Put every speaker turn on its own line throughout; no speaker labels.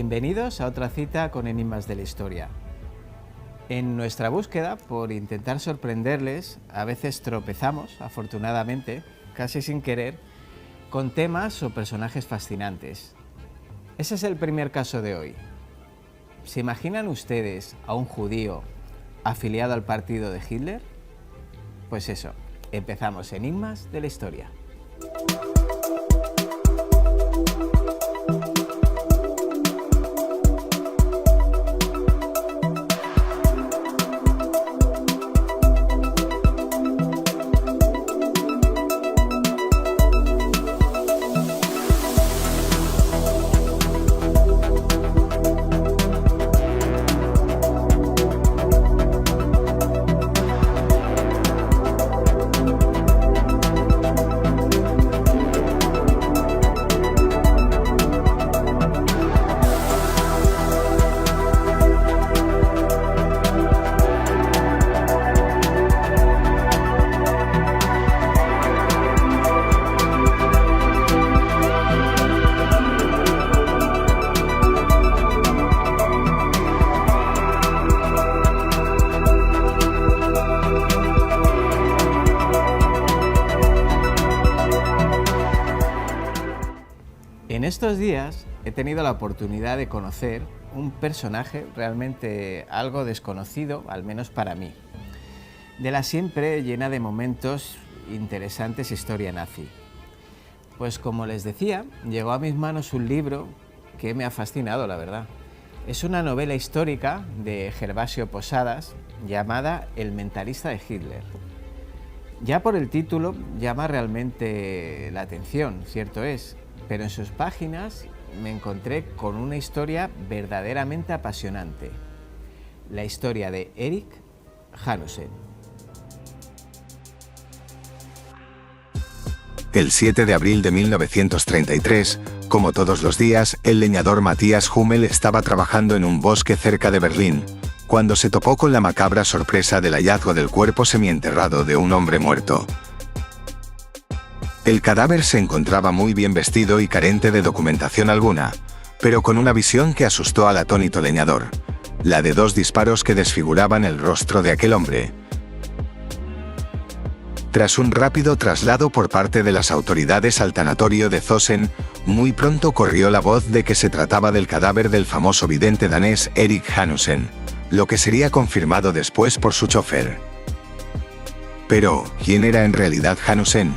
Bienvenidos a otra cita con Enigmas de la Historia. En nuestra búsqueda por intentar sorprenderles, a veces tropezamos, afortunadamente, casi sin querer, con temas o personajes fascinantes. Ese es el primer caso de hoy. ¿Se imaginan ustedes a un judío afiliado al partido de Hitler? Pues eso, empezamos Enigmas de la Historia. En estos días he tenido la oportunidad de conocer un personaje realmente algo desconocido, al menos para mí, de la siempre llena de momentos interesantes historia nazi. Pues como les decía, llegó a mis manos un libro que me ha fascinado, la verdad. Es una novela histórica de Gervasio Posadas llamada El mentalista de Hitler. Ya por el título llama realmente la atención, cierto es, pero en sus páginas me encontré con una historia verdaderamente apasionante. La historia de Erich Hanussen.
El 7 de abril de 1933, como todos los días, el leñador Matthias Hummel estaba trabajando en un bosque cerca de Berlín, cuando se topó con la macabra sorpresa del hallazgo del cuerpo semienterrado de un hombre muerto. El cadáver se encontraba muy bien vestido y carente de documentación alguna, pero con una visión que asustó al atónito leñador, la de 2 disparos que desfiguraban el rostro de aquel hombre. Tras un rápido traslado por parte de las autoridades al tanatorio de Zosen, muy pronto corrió la voz de que se trataba del cadáver del famoso vidente danés Erich Hanussen, lo que sería confirmado después por su chofer. Pero, ¿quién era en realidad Hanussen?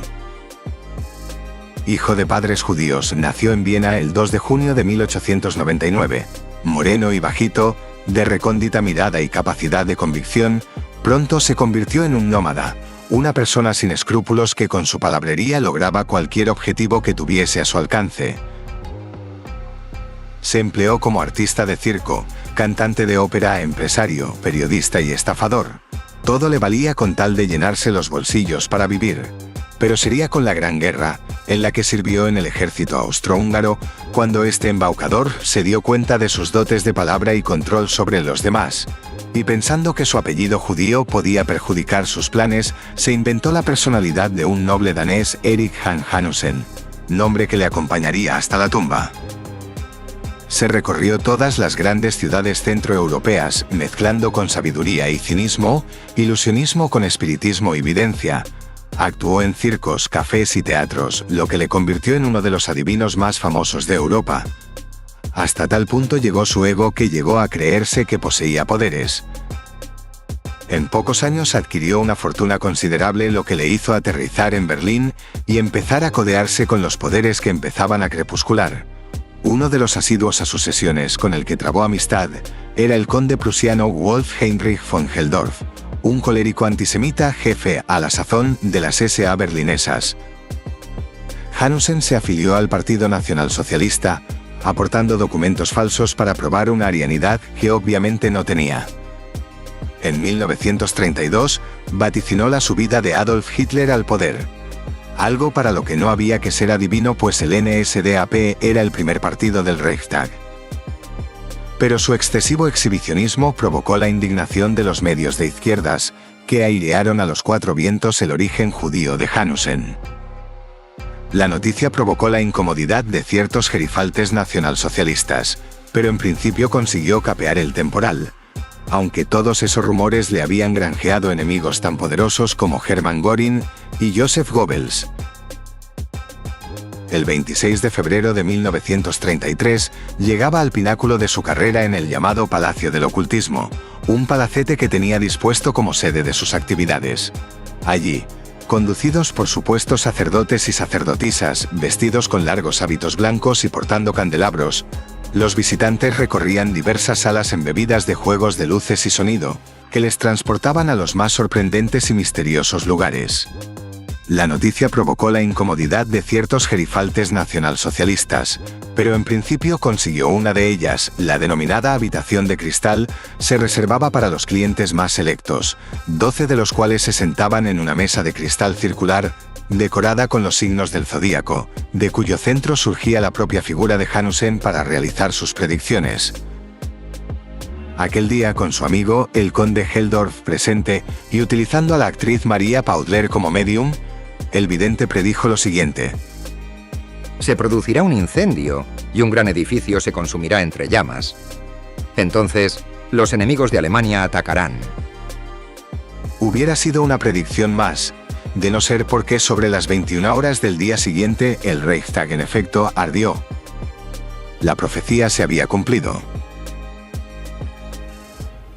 Hijo de padres judíos, nació en Viena el 2 de junio de 1899. Moreno y bajito, de recóndita mirada y capacidad de convicción, pronto se convirtió en un nómada, una persona sin escrúpulos que con su palabrería lograba cualquier objetivo que tuviese a su alcance. Se empleó como artista de circo, cantante de ópera, empresario, periodista y estafador. Todo le valía con tal de llenarse los bolsillos para vivir. Pero sería con la Gran Guerra, en la que sirvió en el ejército austrohúngaro, cuando este embaucador se dio cuenta de sus dotes de palabra y control sobre los demás, y pensando que su apellido judío podía perjudicar sus planes, se inventó la personalidad de un noble danés, Erich Hanussen, nombre que le acompañaría hasta la tumba. Se recorrió todas las grandes ciudades centroeuropeas, mezclando con sabiduría y cinismo, ilusionismo con espiritismo y videncia. Actuó en circos, cafés y teatros, lo que le convirtió en uno de los adivinos más famosos de Europa. Hasta tal punto llegó su ego que llegó a creerse que poseía poderes. En pocos años adquirió una fortuna considerable, lo que le hizo aterrizar en Berlín y empezar a codearse con los poderes que empezaban a crepuscular. Uno de los asiduos a sus sesiones con el que trabó amistad era el conde prusiano Wolf Heinrich von Helldorf, un colérico antisemita jefe, a la sazón, de las SA berlinesas. Hanussen se afilió al Partido Nacionalsocialista, aportando documentos falsos para probar una arianidad que obviamente no tenía. En 1932, vaticinó la subida de Adolf Hitler al poder. Algo para lo que no había que ser adivino, pues el NSDAP era el primer partido del Reichstag. Pero su excesivo exhibicionismo provocó la indignación de los medios de izquierdas, que airearon a los 4 vientos el origen judío de Hanussen. La noticia provocó la incomodidad de ciertos gerifaltes nacionalsocialistas, pero en principio consiguió capear el temporal, aunque todos esos rumores le habían granjeado enemigos tan poderosos como Hermann Göring y Joseph Goebbels. El 26 de febrero de 1933 llegaba al pináculo de su carrera en el llamado Palacio del Ocultismo, un palacete que tenía dispuesto como sede de sus actividades. Allí, conducidos por supuestos sacerdotes y sacerdotisas, vestidos con largos hábitos blancos y portando candelabros, los visitantes recorrían diversas salas embebidas de juegos de luces y sonido, que les transportaban a los más sorprendentes y misteriosos lugares. La noticia provocó la incomodidad de ciertos gerifaltes nacionalsocialistas, pero en principio consiguió una de ellas, la denominada habitación de cristal, se reservaba para los clientes más selectos, 12 de los cuales se sentaban en una mesa de cristal circular, decorada con los signos del zodíaco, de cuyo centro surgía la propia figura de Hanussen para realizar sus predicciones. Aquel día, con su amigo, el conde Heldorf presente, y utilizando a la actriz María Paudler como medium, el vidente predijo lo siguiente:
se producirá un incendio y un gran edificio se consumirá entre llamas. Entonces, los enemigos de Alemania atacarán.
Hubiera sido una predicción más, de no ser porque sobre las 21 horas del día siguiente el Reichstag en efecto ardió. La profecía se había cumplido.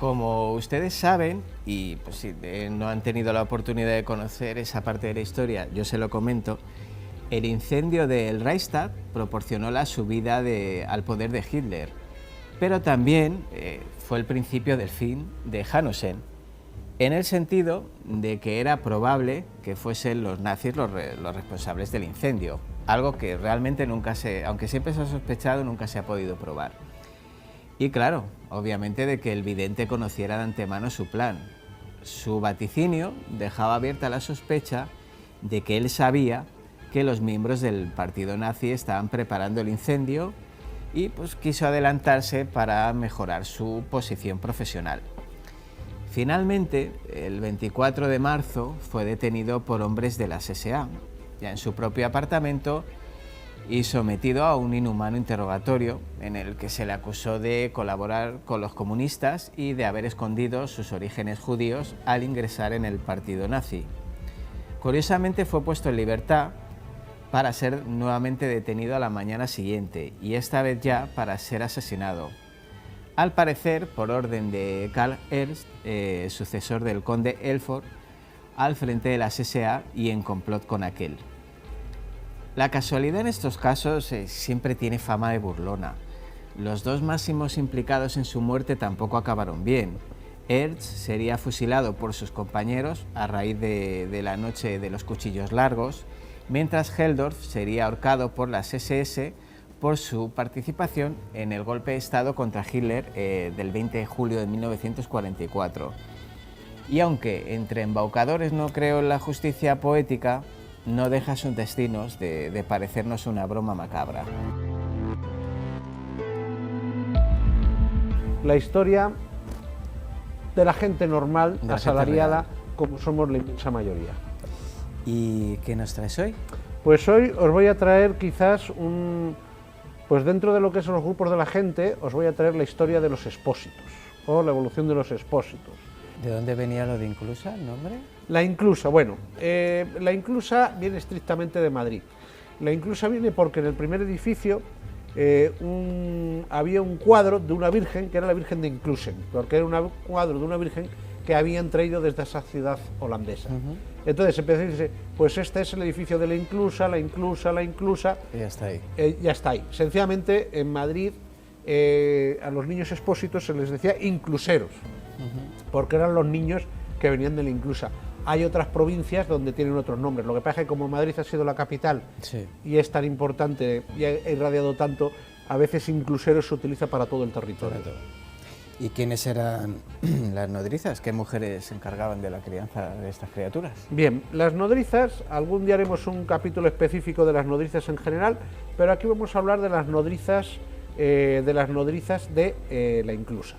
Como ustedes saben, y pues, si no han tenido la oportunidad de conocer esa parte de la historia, yo se lo comento, el incendio del Reichstag proporcionó la subida al poder de Hitler, pero también fue el principio del fin de Hanussen, en el sentido de que era probable que fuesen los nazis los responsables del incendio, algo que realmente aunque siempre se ha sospechado, nunca se ha podido probar. Y claro, obviamente de que el vidente conociera de antemano su plan. Su vaticinio dejaba abierta la sospecha de que él sabía que los miembros del partido nazi estaban preparando el incendio y pues quiso adelantarse para mejorar su posición profesional. Finalmente, el 24 de marzo fue detenido por hombres de la SA, ya en su propio apartamento, y sometido a un inhumano interrogatorio en el que se le acusó de colaborar con los comunistas y de haber escondido sus orígenes judíos al ingresar en el partido nazi. Curiosamente fue puesto en libertad para ser nuevamente detenido a la mañana siguiente y esta vez ya para ser asesinado. Al parecer por orden de Karl Ernst, sucesor del conde Elford, al frente de la SA y en complot con aquel. La casualidad en estos casos siempre tiene fama de burlona. Los dos máximos implicados en su muerte tampoco acabaron bien. Ernst sería fusilado por sus compañeros a raíz de la noche de los cuchillos largos, mientras Heldorf sería ahorcado por las SS por su participación en el golpe de Estado contra Hitler del 20 de julio de 1944. Y aunque entre embaucadores no creo en la justicia poética, no deja sus destinos de parecernos una broma macabra.
La historia de la gente normal, asalariada, como somos la inmensa mayoría.
¿Y qué nos traes hoy?
Pues hoy os voy a traer quizás pues dentro de lo que son los grupos de la gente, os voy a traer la historia de los expósitos, o la evolución de los expósitos.
¿De dónde venía lo de inclusa, el nombre?
La inclusa, bueno, la inclusa viene estrictamente de Madrid. La inclusa viene porque en el primer edificio había un cuadro de una virgen, que era la Virgen de Inclusen, porque era un cuadro de una virgen que habían traído desde esa ciudad holandesa. Entonces empezó a decirse, pues este es el edificio de la inclusa, la inclusa, la inclusa.
Y ya está ahí.
Ya está ahí. Sencillamente en Madrid a los niños expósitos se les decía incluseros, porque eran los niños que venían de la inclusa. Hay otras provincias donde tienen otros nombres. Lo que pasa es que como Madrid ha sido la capital y es tan importante y ha irradiado tanto, a veces incluseros se utiliza para todo el territorio.
¿Y quiénes eran las nodrizas? ¿Qué mujeres se encargaban de la crianza de estas criaturas?
Bien, las nodrizas, algún día haremos un capítulo específico de las nodrizas en general, pero aquí vamos a hablar de las nodrizas de la inclusa.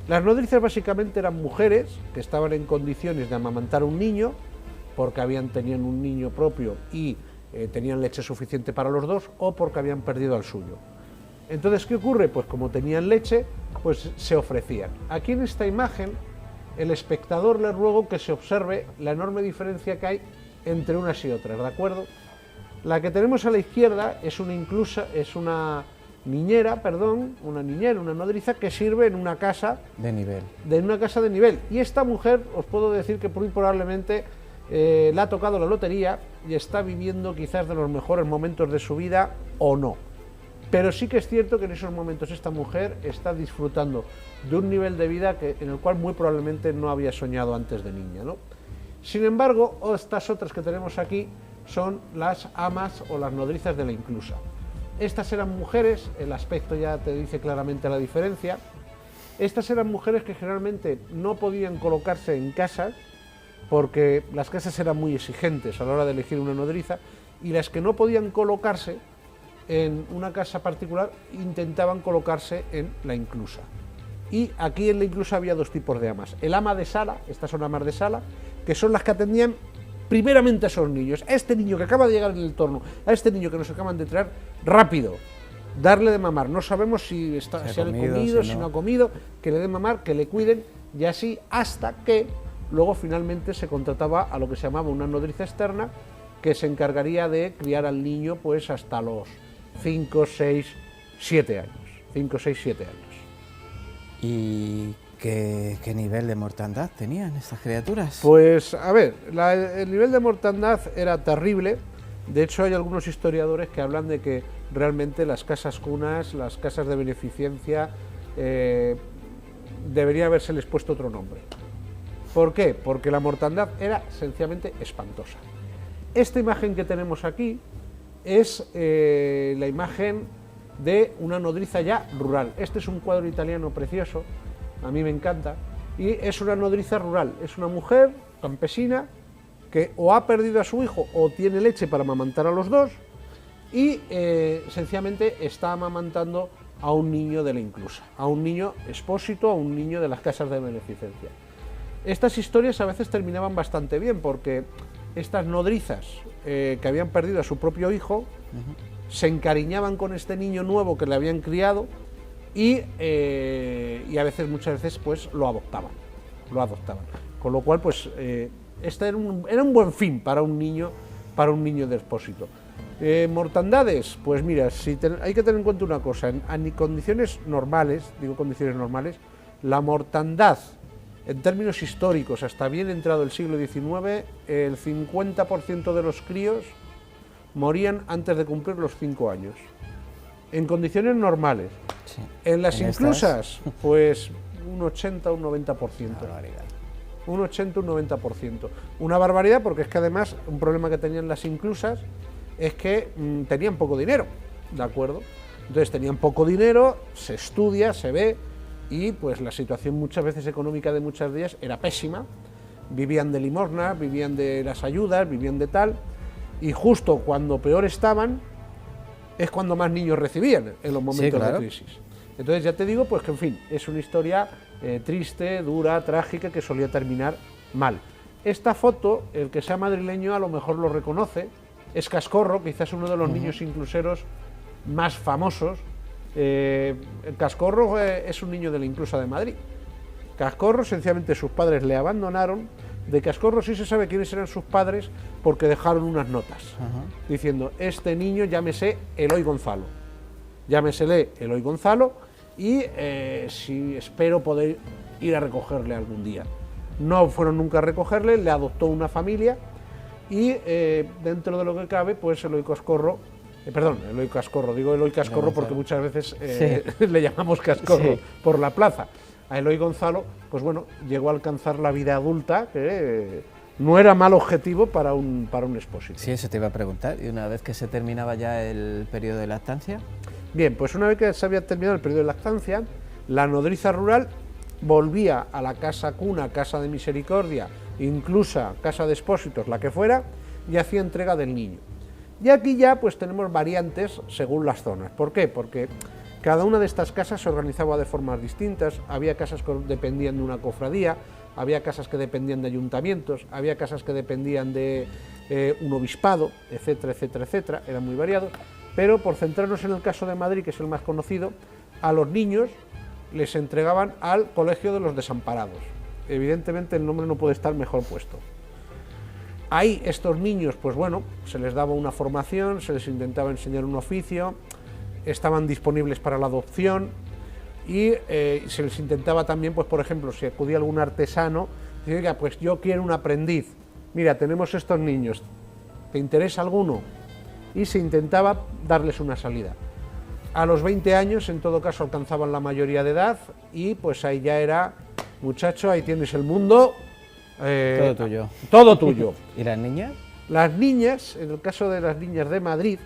Las nodrizas básicamente eran mujeres que estaban en condiciones de amamantar un niño, porque tenían un niño propio y tenían leche suficiente para los dos, o porque habían perdido al suyo. Entonces, ¿qué ocurre? Pues como tenían leche, pues se ofrecían. Aquí en esta imagen, el espectador le ruego que se observe la enorme diferencia que hay entre unas y otras, ¿de acuerdo? La que tenemos a la izquierda es una niñera, una nodriza que sirve en una casa
de nivel.
De nivel. Y esta mujer, os puedo decir que muy probablemente le ha tocado la lotería y está viviendo quizás de los mejores momentos de su vida o no. Pero sí que es cierto que en esos momentos esta mujer está disfrutando de un nivel de vida en el cual muy probablemente no había soñado antes de niña, ¿no? Sin embargo, estas otras que tenemos aquí son las amas o las nodrizas de la inclusa. Estas eran mujeres, el aspecto ya te dice claramente la diferencia. Estas eran mujeres que generalmente no podían colocarse en casas porque las casas eran muy exigentes a la hora de elegir una nodriza, y las que no podían colocarse en una casa particular intentaban colocarse en la inclusa. Y aquí en la inclusa había dos tipos de amas. El ama de sala, estas son amas de sala, que son las que atendían primeramente a esos niños, a este niño que acaba de llegar en el entorno, a este niño que nos acaban de traer, rápido, darle de mamar. No sabemos si ha comido, si no ha comido, que le den mamar, que le cuiden, y así hasta que luego finalmente se contrataba a lo que se llamaba una nodriza externa, que se encargaría de criar al niño pues hasta los 5, 6, 7 años. 5, 6, 7 años.
¿Y qué nivel de mortandad tenían estas criaturas?
Pues, a ver, el nivel de mortandad era terrible. De hecho, hay algunos historiadores que hablan de que realmente las casas cunas, las casas de beneficencia, debería habérseles puesto otro nombre. ¿Por qué? Porque la mortandad era sencillamente espantosa. Esta imagen que tenemos aquí es la imagen de una nodriza ya rural. Este es un cuadro italiano precioso, a mí me encanta, y es una nodriza rural, es una mujer campesina que o ha perdido a su hijo o tiene leche para amamantar a los dos, y sencillamente está amamantando a un niño de la inclusa, a un niño expósito, a un niño de las casas de beneficencia. Estas historias a veces terminaban bastante bien, porque estas nodrizas que habían perdido a su propio hijo se encariñaban con este niño nuevo que le habían criado, y a veces, muchas veces, pues lo adoptaban. Con lo cual, pues este era un buen fin para un niño de expósito. Mortandades, pues mira, hay que tener en cuenta una cosa, en condiciones normales, la mortandad en términos históricos, hasta bien entrado el siglo XIX, el 50% de los críos morían antes de cumplir los 5 años. En condiciones normales.
Sí.
En las inclusas, pues un 80 o un 90%. Un 80 o un 90%. Una barbaridad, porque es que además un problema que tenían las inclusas es que tenían poco dinero, ¿de acuerdo? Entonces tenían poco dinero, se estudia, se ve, y pues la situación muchas veces económica de muchas de ellas era pésima. Vivían de limosna, vivían de las ayudas, vivían de tal, y justo cuando peor estaban es cuando más niños recibían en los momentos de crisis. Entonces ya te digo, pues que en fin, es una historia triste, dura, trágica, que solía terminar mal. Esta foto, el que sea madrileño a lo mejor lo reconoce, es Cascorro, quizás uno de los niños incluseros más famosos. Cascorro es un niño de la inclusa de Madrid. Cascorro, sencillamente sus padres le abandonaron. De Cascorro sí se sabe quiénes eran sus padres, porque dejaron unas notas diciendo: este niño llámese Eloy Gonzalo, llámesele Eloy Gonzalo, y si espero poder ir a recogerle algún día. No fueron nunca a recogerle, le adoptó una familia, y dentro de lo que cabe, pues Eloy Cascorro porque muchas veces le llamamos Cascorro por la plaza. A Eloy Gonzalo, pues bueno, llegó a alcanzar la vida adulta, que no era mal objetivo para un expósito.
Sí, eso te iba a preguntar. ¿Y una vez que se terminaba ya el periodo de lactancia?
Bien, pues una vez que se había terminado el periodo de lactancia, la nodriza rural volvía a la casa cuna, casa de misericordia, inclusa casa de expósitos, la que fuera, y hacía entrega del niño. Y aquí ya pues tenemos variantes según las zonas. ¿Por qué? Porque cada una de estas casas se organizaba de formas distintas. Había casas que dependían de una cofradía, había casas que dependían de ayuntamientos, había casas que dependían de un obispado, etcétera, etcétera, etcétera, eran muy variados. pero por centrarnos en el caso de Madrid, que es el más conocido, a los niños les entregaban al Colegio de los Desamparados. Evidentemente el nombre no puede estar mejor puesto. Ahí estos niños, pues bueno, se les daba una formación, se les intentaba enseñar un oficio, estaban disponibles para la adopción y se les intentaba también, pues por ejemplo, si acudía algún artesano, decía, oiga, pues yo quiero un aprendiz, mira, tenemos estos niños, ¿te interesa alguno? Y se intentaba darles una salida. A los 20 años, en todo caso, alcanzaban la mayoría de edad y pues ahí ya era, muchacho, ahí tienes el mundo.
Todo tuyo.
Todo tuyo.
¿Y las niñas?
Las niñas, en el caso de las niñas de Madrid,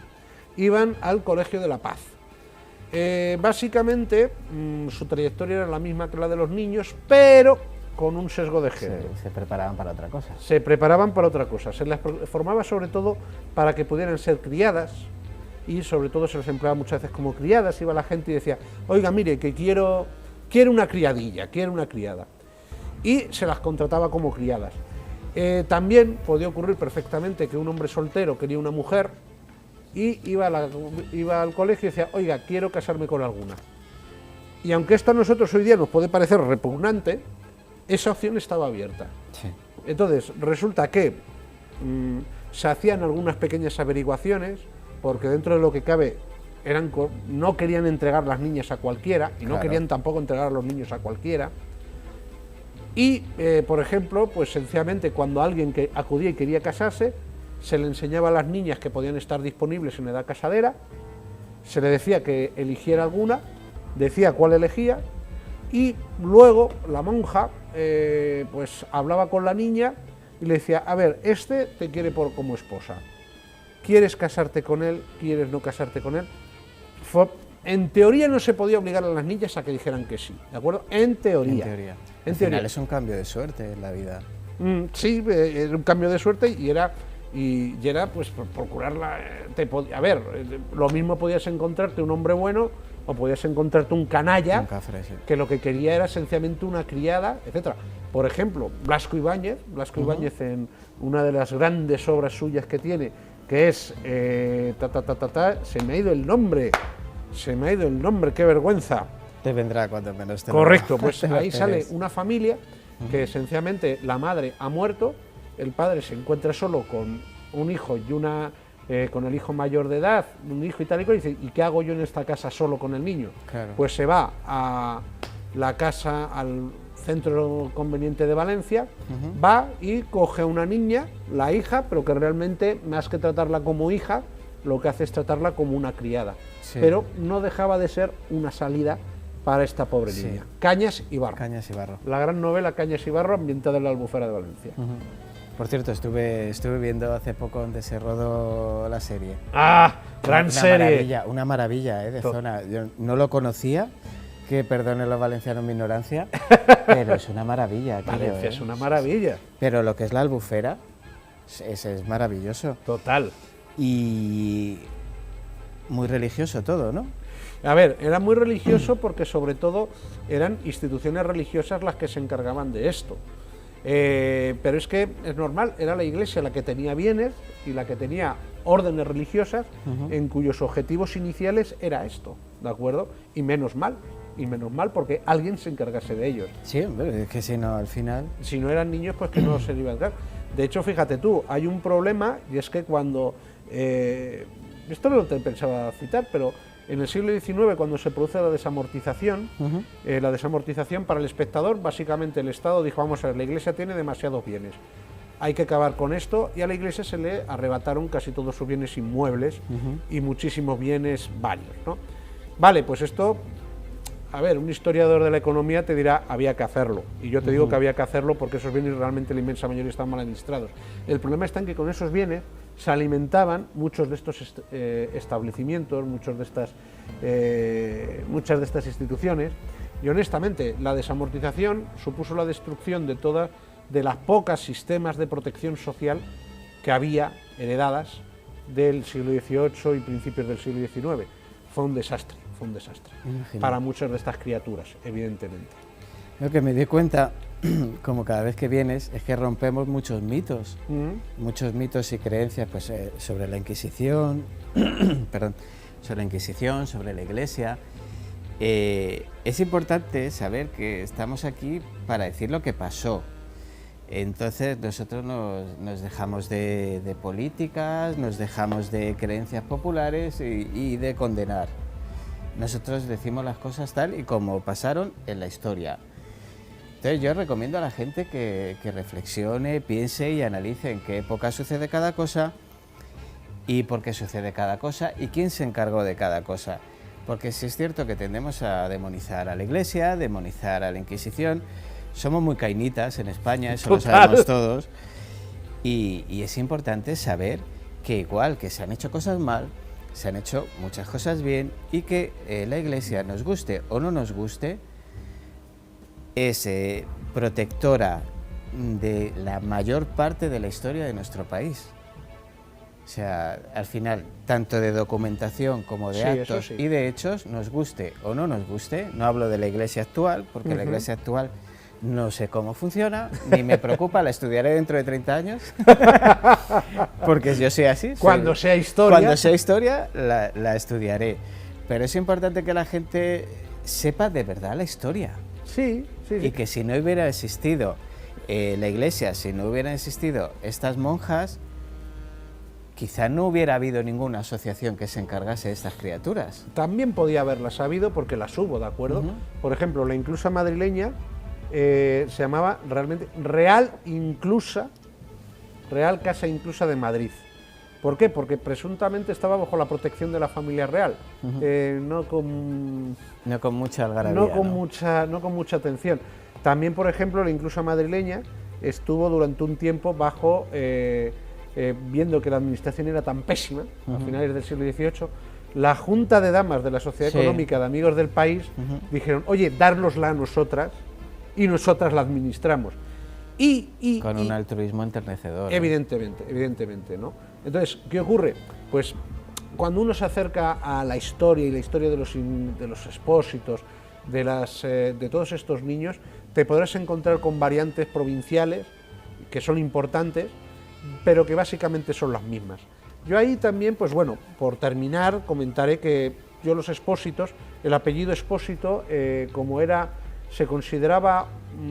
iban al Colegio de la Paz. Básicamente, su trayectoria era la misma que la de los niños, pero con un sesgo de género.
Se preparaban para otra cosa.
Se preparaban para otra cosa. Se las formaba sobre todo para que pudieran ser criadas y sobre todo se les empleaba muchas veces como criadas. Iba la gente y decía, oiga, mire, que quiero una criadilla, quiero una criada. Y se las contrataba como criadas. También podía ocurrir perfectamente que un hombre soltero quería una mujer y iba al colegio y decía, oiga, quiero casarme con alguna. Y aunque esto a nosotros hoy día nos puede parecer repugnante, esa opción estaba abierta.
Sí.
Entonces, resulta que se hacían algunas pequeñas averiguaciones, porque dentro de lo que cabe no querían entregar las niñas a cualquiera y no querían tampoco entregar a los niños a cualquiera. Y, por ejemplo, pues sencillamente cuando alguien que acudía y quería casarse, se le enseñaba a las niñas que podían estar disponibles en edad casadera, se le decía que eligiera alguna, decía cuál elegía, y luego la monja pues hablaba con la niña y le decía, a ver, este te quiere como esposa, ¿quieres casarte con él? ¿Quieres no casarte con él? En teoría no se podía obligar a las niñas a que dijeran que sí, ¿de acuerdo? En teoría.
Al final es un cambio de suerte en la vida.
Sí, era un cambio de suerte y era pues por procurarla. A ver, lo mismo podías encontrarte un hombre bueno o podías encontrarte un canalla,
Un cafre, sí.
que lo que quería era sencillamente una criada, etcétera. Por ejemplo, Blasco Ibáñez en una de las grandes obras suyas que tiene, que es se me ha ido el nombre, qué vergüenza.
Te vendrá cuando menos te
Correcto,
lo-
pues
te lo
ahí sale
esperes.
una familia que esencialmente la madre ha muerto, el padre se encuentra solo con un hijo y con el hijo mayor de edad, un hijo y tal y cual, y dice, ¿y qué hago yo en esta casa solo con el niño?
Claro.
Pues se va a la casa, al centro conveniente de Valencia, va y coge a una niña, la hija, pero que realmente más que tratarla como hija, lo que hace es tratarla como una criada.
Sí.
Pero no dejaba de ser una salida para esta pobre
Sí.
niña. Cañas y Barro.
Cañas y Barro.
La gran novela Cañas y Barro, ambientada en la Albufera de Valencia.
Por cierto, estuve viendo hace poco donde se rodó la serie.
¡Ah! ¡Gran serie!
Una maravilla, de
To-
zona. Yo no lo conocía, que perdone los valencianos mi ignorancia, pero es una maravilla. aquello,
Valencia es una maravilla.
Pero lo que es la Albufera es maravilloso.
Total.
Y muy religioso todo, ¿no?
A ver, era muy religioso porque sobre todo eran instituciones religiosas las que se encargaban de esto. Pero es que es normal, era la Iglesia la que tenía bienes y la que tenía órdenes religiosas en cuyos objetivos iniciales era esto, ¿de acuerdo? Y menos mal porque alguien se encargase de ellos.
Sí, hombre, es que si no, al final...
Si no eran niños, pues que no se iban a dar. De hecho, fíjate tú, hay un problema y es que cuando... esto no te pensaba citar, pero en el siglo XIX, cuando se produce la desamortización, para el espectador, básicamente el Estado dijo, vamos a ver, la Iglesia tiene demasiados bienes, hay que acabar con esto, y a la Iglesia se le arrebataron casi todos sus bienes inmuebles y muchísimos bienes varios, ¿no? Vale, pues esto, a ver, un historiador de la economía te dirá, había que hacerlo, y yo te digo que había que hacerlo porque esos bienes realmente la inmensa mayoría están mal administrados. El problema está en que con esos bienes se alimentaban muchos de estos establecimientos, muchas de estas instituciones, y honestamente la desamortización supuso la destrucción de las pocas sistemas de protección social que había heredadas del siglo XVIII y principios del siglo XIX. Fue un desastre
Imagino.
para muchas de estas criaturas, evidentemente.
Lo que me di cuenta como cada vez que vienes, es que rompemos muchos mitos, muchos mitos y creencias pues, sobre la Inquisición, perdón, sobre la Inquisición, sobre la Iglesia. Es importante saber que estamos aquí para decir lo que pasó. Entonces nosotros nos dejamos de políticas, nos dejamos de creencias populares y de condenar. Nosotros decimos las cosas tal y como pasaron en la historia. Entonces yo recomiendo a la gente que reflexione, piense y analice en qué época sucede cada cosa y por qué sucede cada cosa y quién se encargó de cada cosa. Porque sí es cierto que tendemos a demonizar a la Iglesia, demonizar a la Inquisición. Somos muy cainitas en España, eso lo sabemos todos. Y es importante saber que igual que se han hecho cosas mal, se han hecho muchas cosas bien y que la Iglesia, nos guste o no nos guste, es protectora de la mayor parte de la historia de nuestro país. O sea, al final, tanto de documentación como de actos y de hechos, nos guste o no nos guste, no hablo de la Iglesia actual, porque la Iglesia actual no sé cómo funciona, ni me preocupa, la estudiaré dentro de 30 años, porque yo soy así.
Cuando sea historia,
la estudiaré. Pero es importante que la gente sepa de verdad la historia.
Sí.
Y que si no hubiera existido la Iglesia, si no hubieran existido estas monjas, quizá no hubiera habido ninguna asociación que se encargase de estas criaturas.
También podía haberlas habido porque las hubo, ¿de acuerdo? Por ejemplo, la inclusa madrileña se llamaba realmente Real Casa Inclusa de Madrid. ¿Por qué? Porque presuntamente estaba bajo la protección de la familia real, no con
mucha algarabía,
no con mucha atención. También, por ejemplo, la inclusa madrileña estuvo durante un tiempo bajo, viendo que la administración era tan pésima, a finales del siglo XVIII, la Junta de Damas de la Sociedad Económica de Amigos del País dijeron, oye, dárnosla a nosotras y nosotras la administramos.
Con un altruismo enternecedor.
Evidentemente, ¿no? Entonces, ¿qué ocurre? Pues cuando uno se acerca a la historia y la historia de los expósitos, de todos estos niños, te podrás encontrar con variantes provinciales que son importantes, pero que básicamente son las mismas. Yo ahí también, pues bueno, por terminar, comentaré que yo los expósitos, el apellido Expósito, se consideraba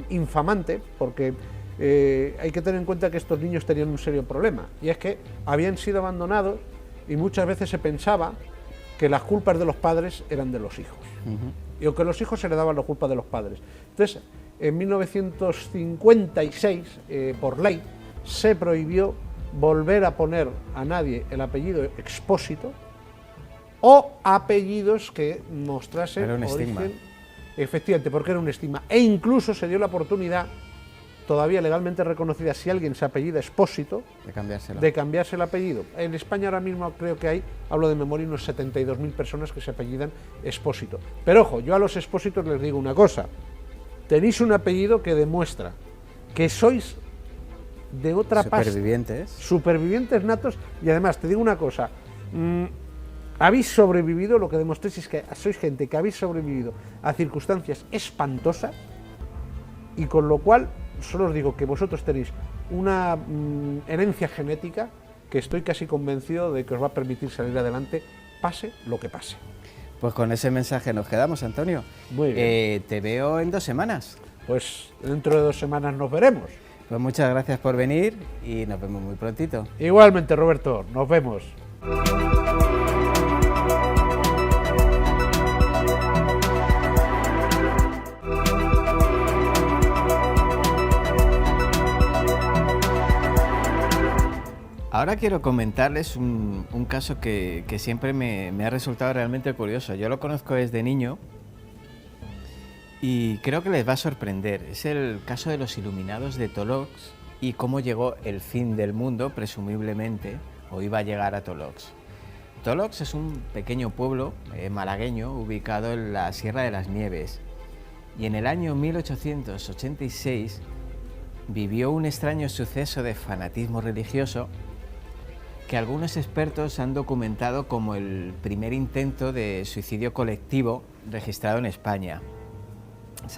infamante, porque hay que tener en cuenta que estos niños tenían un serio problema, y es que habían sido abandonados y muchas veces se pensaba que las culpas de los padres eran de los hijos, y que los hijos heredaban la culpa de los padres. Entonces, en 1956, por ley, se prohibió volver a poner a nadie el apellido Expósito o apellidos que mostrasen
era un
origen,
estigma.
Efectivamente, porque era un estigma, e incluso se dio la oportunidad, todavía legalmente reconocida, si alguien se apellida Expósito, de cambiarse el apellido. En España ahora mismo creo que hay, hablo de memoria, unos 72.000 personas que se apellidan Expósito. Pero ojo, yo a los expósitos les digo una cosa: tenéis un apellido que demuestra que sois de otra pasta. Supervivientes natos, y además te digo una cosa, habéis sobrevivido, lo que demostréis es que sois gente que habéis sobrevivido a circunstancias espantosas, y con lo cual solo os digo que vosotros tenéis una herencia genética que estoy casi convencido de que os va a permitir salir adelante, pase lo que pase.
Pues con ese mensaje nos quedamos, Antonio.
Muy bien.
Te veo en 2 semanas.
Pues dentro de 2 semanas nos veremos.
Pues muchas gracias por venir y nos vemos muy prontito.
Igualmente, Roberto, nos vemos.
Ahora quiero comentarles un caso que siempre me ha resultado realmente curioso. Yo lo conozco desde niño y creo que les va a sorprender. Es el caso de los iluminados de Tolox y cómo llegó el fin del mundo, presumiblemente, o iba a llegar a Tolox. Tolox es un pequeño pueblo malagueño ubicado en la Sierra de las Nieves, y en el año 1886 vivió un extraño suceso de fanatismo religioso que algunos expertos han documentado como el primer intento de suicidio colectivo registrado en España.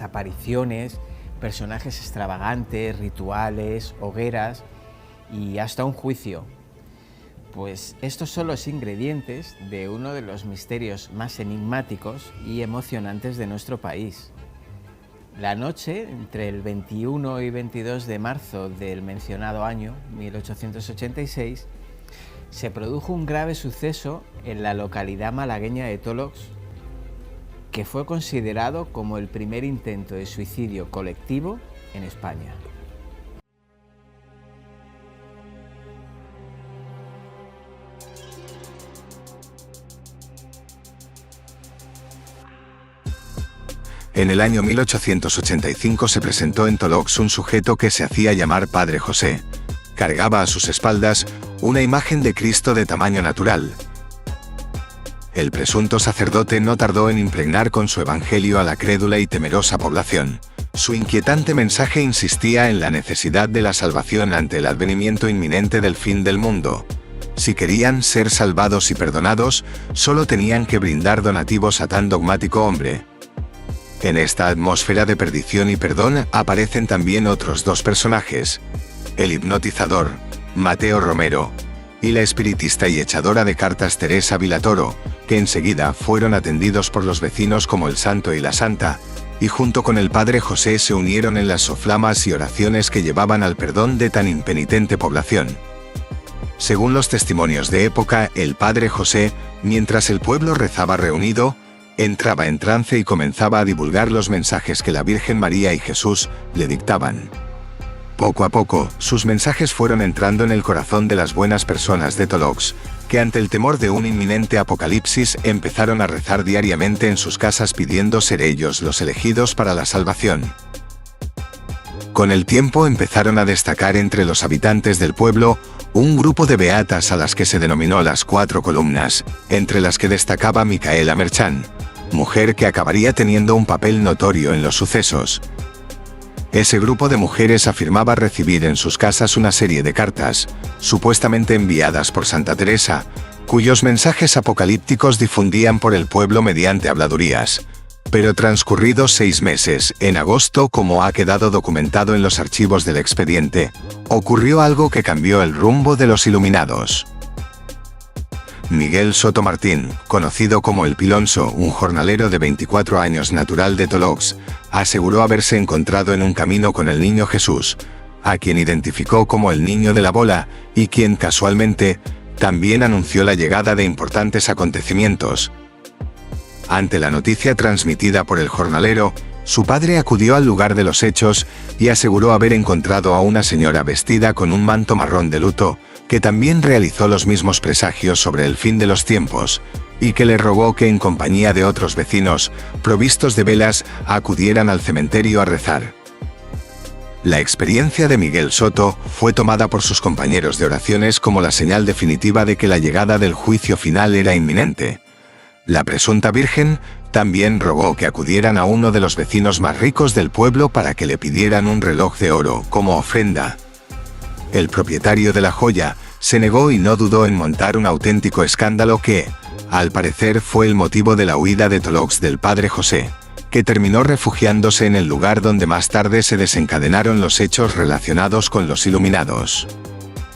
Apariciones, personajes extravagantes, rituales, hogueras y hasta un juicio. Pues estos son los ingredientes de uno de los misterios más enigmáticos y emocionantes de nuestro país. La noche entre el 21 y 22 de marzo del mencionado año, 1886, se produjo un grave suceso en la localidad malagueña de Tolox, que fue considerado como el primer intento de suicidio colectivo en España.
En el año 1885 se presentó en Tolox un sujeto que se hacía llamar Padre José. Cargaba a sus espaldas una imagen de Cristo de tamaño natural. El presunto sacerdote no tardó en impregnar con su evangelio a la crédula y temerosa población. Su inquietante mensaje insistía en la necesidad de la salvación ante el advenimiento inminente del fin del mundo. Si querían ser salvados y perdonados, solo tenían que brindar donativos a tan dogmático hombre. En esta atmósfera de perdición y perdón aparecen también otros dos personajes: el hipnotizador, Mateo Romero, y la espiritista y echadora de cartas Teresa Vilatoro, que enseguida fueron atendidos por los vecinos como el santo y la santa, y junto con el Padre José se unieron en las soflamas y oraciones que llevaban al perdón de tan impenitente población. Según los testimonios de época, el Padre José, mientras el pueblo rezaba reunido, entraba en trance y comenzaba a divulgar los mensajes que la Virgen María y Jesús le dictaban. Poco a poco, sus mensajes fueron entrando en el corazón de las buenas personas de Tolox, que ante el temor de un inminente apocalipsis empezaron a rezar diariamente en sus casas pidiendo ser ellos los elegidos para la salvación. Con el tiempo empezaron a destacar entre los habitantes del pueblo un grupo de beatas a las que se denominó las 4 columnas, entre las que destacaba Micaela Merchán, mujer que acabaría teniendo un papel notorio en los sucesos. Ese grupo de mujeres afirmaba recibir en sus casas una serie de cartas, supuestamente enviadas por Santa Teresa, cuyos mensajes apocalípticos difundían por el pueblo mediante habladurías. Pero transcurridos 6 meses, en agosto, como ha quedado documentado en los archivos del expediente, ocurrió algo que cambió el rumbo de los iluminados. Miguel Soto Martín, conocido como El Pilonso, un jornalero de 24 años natural de Tolox, aseguró haberse encontrado en un camino con el niño Jesús, a quien identificó como el niño de la bola, y quien casualmente también anunció la llegada de importantes acontecimientos. Ante la noticia transmitida por el jornalero, su padre acudió al lugar de los hechos y aseguró haber encontrado a una señora vestida con un manto marrón de luto, que también realizó los mismos presagios sobre el fin de los tiempos, y que le rogó que en compañía de otros vecinos, provistos de velas, acudieran al cementerio a rezar. La experiencia de Miguel Soto fue tomada por sus compañeros de oraciones como la señal definitiva de que la llegada del juicio final era inminente. La presunta Virgen también rogó que acudieran a uno de los vecinos más ricos del pueblo para que le pidieran un reloj de oro como ofrenda. El propietario de la joya se negó y no dudó en montar un auténtico escándalo que, al parecer, fue el motivo de la huida de Tolox del Padre José, que terminó refugiándose en el lugar donde más tarde se desencadenaron los hechos relacionados con los iluminados.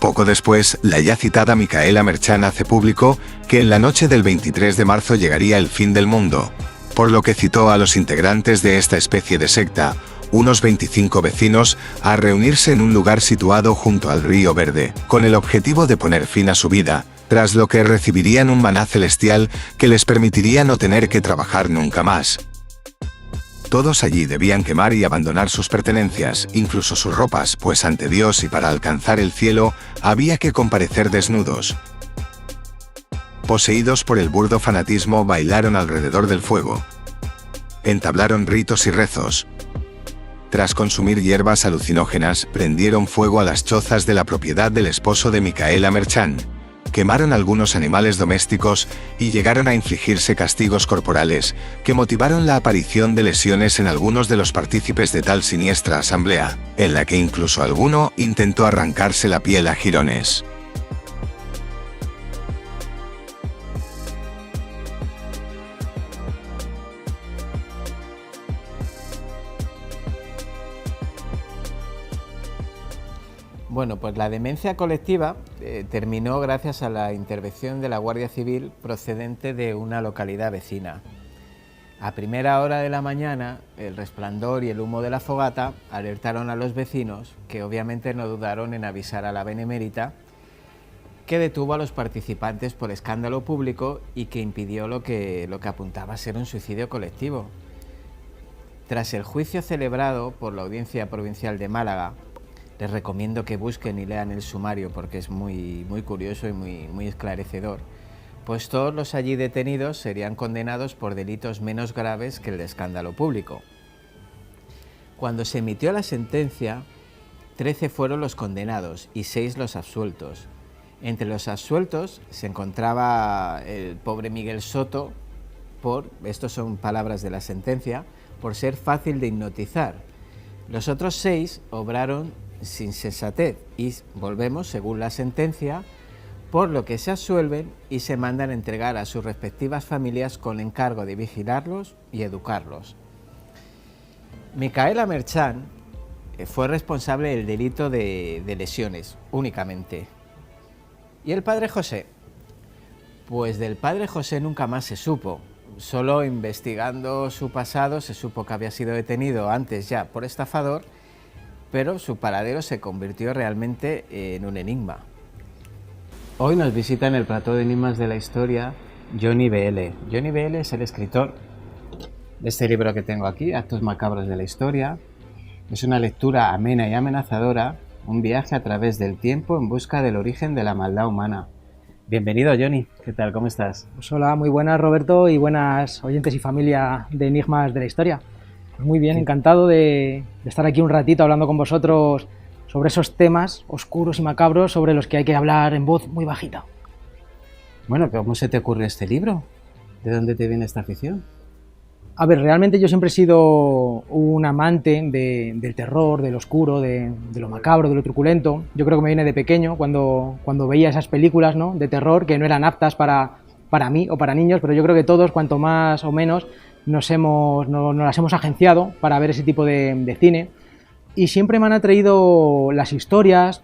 Poco después, la ya citada Micaela Merchán hace público que en la noche del 23 de marzo llegaría el fin del mundo, por lo que citó a los integrantes de esta especie de secta, unos 25 vecinos, a reunirse en un lugar situado junto al río Verde, con el objetivo de poner fin a su vida, tras lo que recibirían un maná celestial que les permitiría no tener que trabajar nunca más. Todos allí debían quemar y abandonar sus pertenencias, incluso sus ropas, pues ante Dios y para alcanzar el cielo, había que comparecer desnudos. Poseídos por el burdo fanatismo, bailaron alrededor del fuego. Entablaron ritos y rezos. Tras consumir hierbas alucinógenas, prendieron fuego a las chozas de la propiedad del esposo de Micaela Merchán. Quemaron algunos animales domésticos y llegaron a infligirse castigos corporales, que motivaron la aparición de lesiones en algunos de los partícipes de tal siniestra asamblea, en la que incluso alguno intentó arrancarse la piel a jirones.
Bueno, pues la demencia colectiva terminó gracias a la intervención de la Guardia Civil procedente de una localidad vecina. A primera hora de la mañana, el resplandor y el humo de la fogata alertaron a los vecinos, que obviamente no dudaron en avisar a la Benemérita, que detuvo a los participantes por escándalo público y que impidió lo que apuntaba a ser un suicidio colectivo. Tras el juicio celebrado por la Audiencia Provincial de Málaga, les recomiendo que busquen y lean el sumario porque es muy curioso y muy esclarecedor, pues todos los allí detenidos serían condenados por delitos menos graves que el de escándalo público. Cuando se emitió la sentencia, 13 fueron los condenados y 6 los absueltos. Entre los absueltos se encontraba el pobre Miguel Soto estos son palabras de la sentencia, por ser fácil de hipnotizar. Los otros 6 obraron sin sensatez y volvemos, según la sentencia, por lo que se absuelven y se mandan a entregar a sus respectivas familias con encargo de vigilarlos y educarlos. Micaela Merchán fue responsable del delito de lesiones únicamente. ¿Y el padre José? Pues del padre José nunca más se supo. Solo investigando su pasado se supo que había sido detenido antes ya por estafador, pero su paradero se convirtió realmente en un enigma. Hoy nos visita en el plató de enigmas de la historia Johnny BL. Johnny BL es el escritor de este libro que tengo aquí, Actos macabros de la historia. Es una lectura amena y amenazadora, un viaje a través del tiempo en busca del origen de la maldad humana. Bienvenido, Johnny. ¿Qué tal? ¿Cómo estás?
Pues hola, muy buenas, Roberto, y buenas oyentes y familia de Enigmas de la Historia. Pues muy bien, sí. Encantado de estar aquí un ratito hablando con vosotros sobre esos temas oscuros y macabros sobre los que hay que hablar en voz muy bajita.
Bueno, ¿cómo se te ocurre este libro? ¿De dónde te viene esta afición?
A ver, realmente yo siempre he sido un amante del terror, del oscuro, de lo macabro, de lo truculento. Yo creo que me viene de pequeño, cuando veía esas películas, ¿no?, de terror que no eran aptas para mí o para niños, pero yo creo que todos, cuanto más o menos, nos las hemos agenciado para ver ese tipo de cine. Y siempre me han atraído las historias,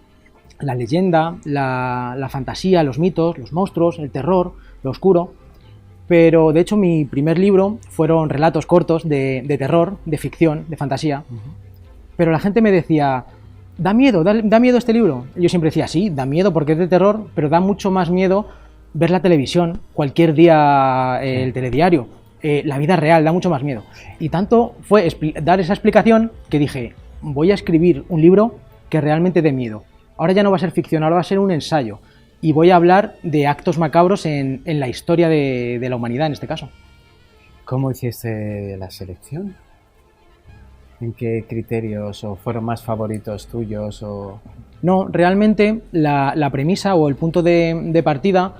la leyenda, la fantasía, los mitos, los monstruos, el terror, lo oscuro. Pero de hecho mi primer libro fueron relatos cortos de terror, de ficción, de fantasía. Pero la gente me decía, da miedo este libro. Y yo siempre decía, sí, da miedo porque es de terror, pero da mucho más miedo ver la televisión, cualquier día el telediario, la vida real, da mucho más miedo. Y tanto fue dar esa explicación que dije, voy a escribir un libro que realmente dé miedo. Ahora ya no va a ser ficción, ahora va a ser un ensayo. Y voy a hablar de actos macabros en la historia de la humanidad, en este caso.
¿Cómo hiciste la selección? ¿En qué criterios o fueron más favoritos tuyos?
No, realmente la premisa o el punto de partida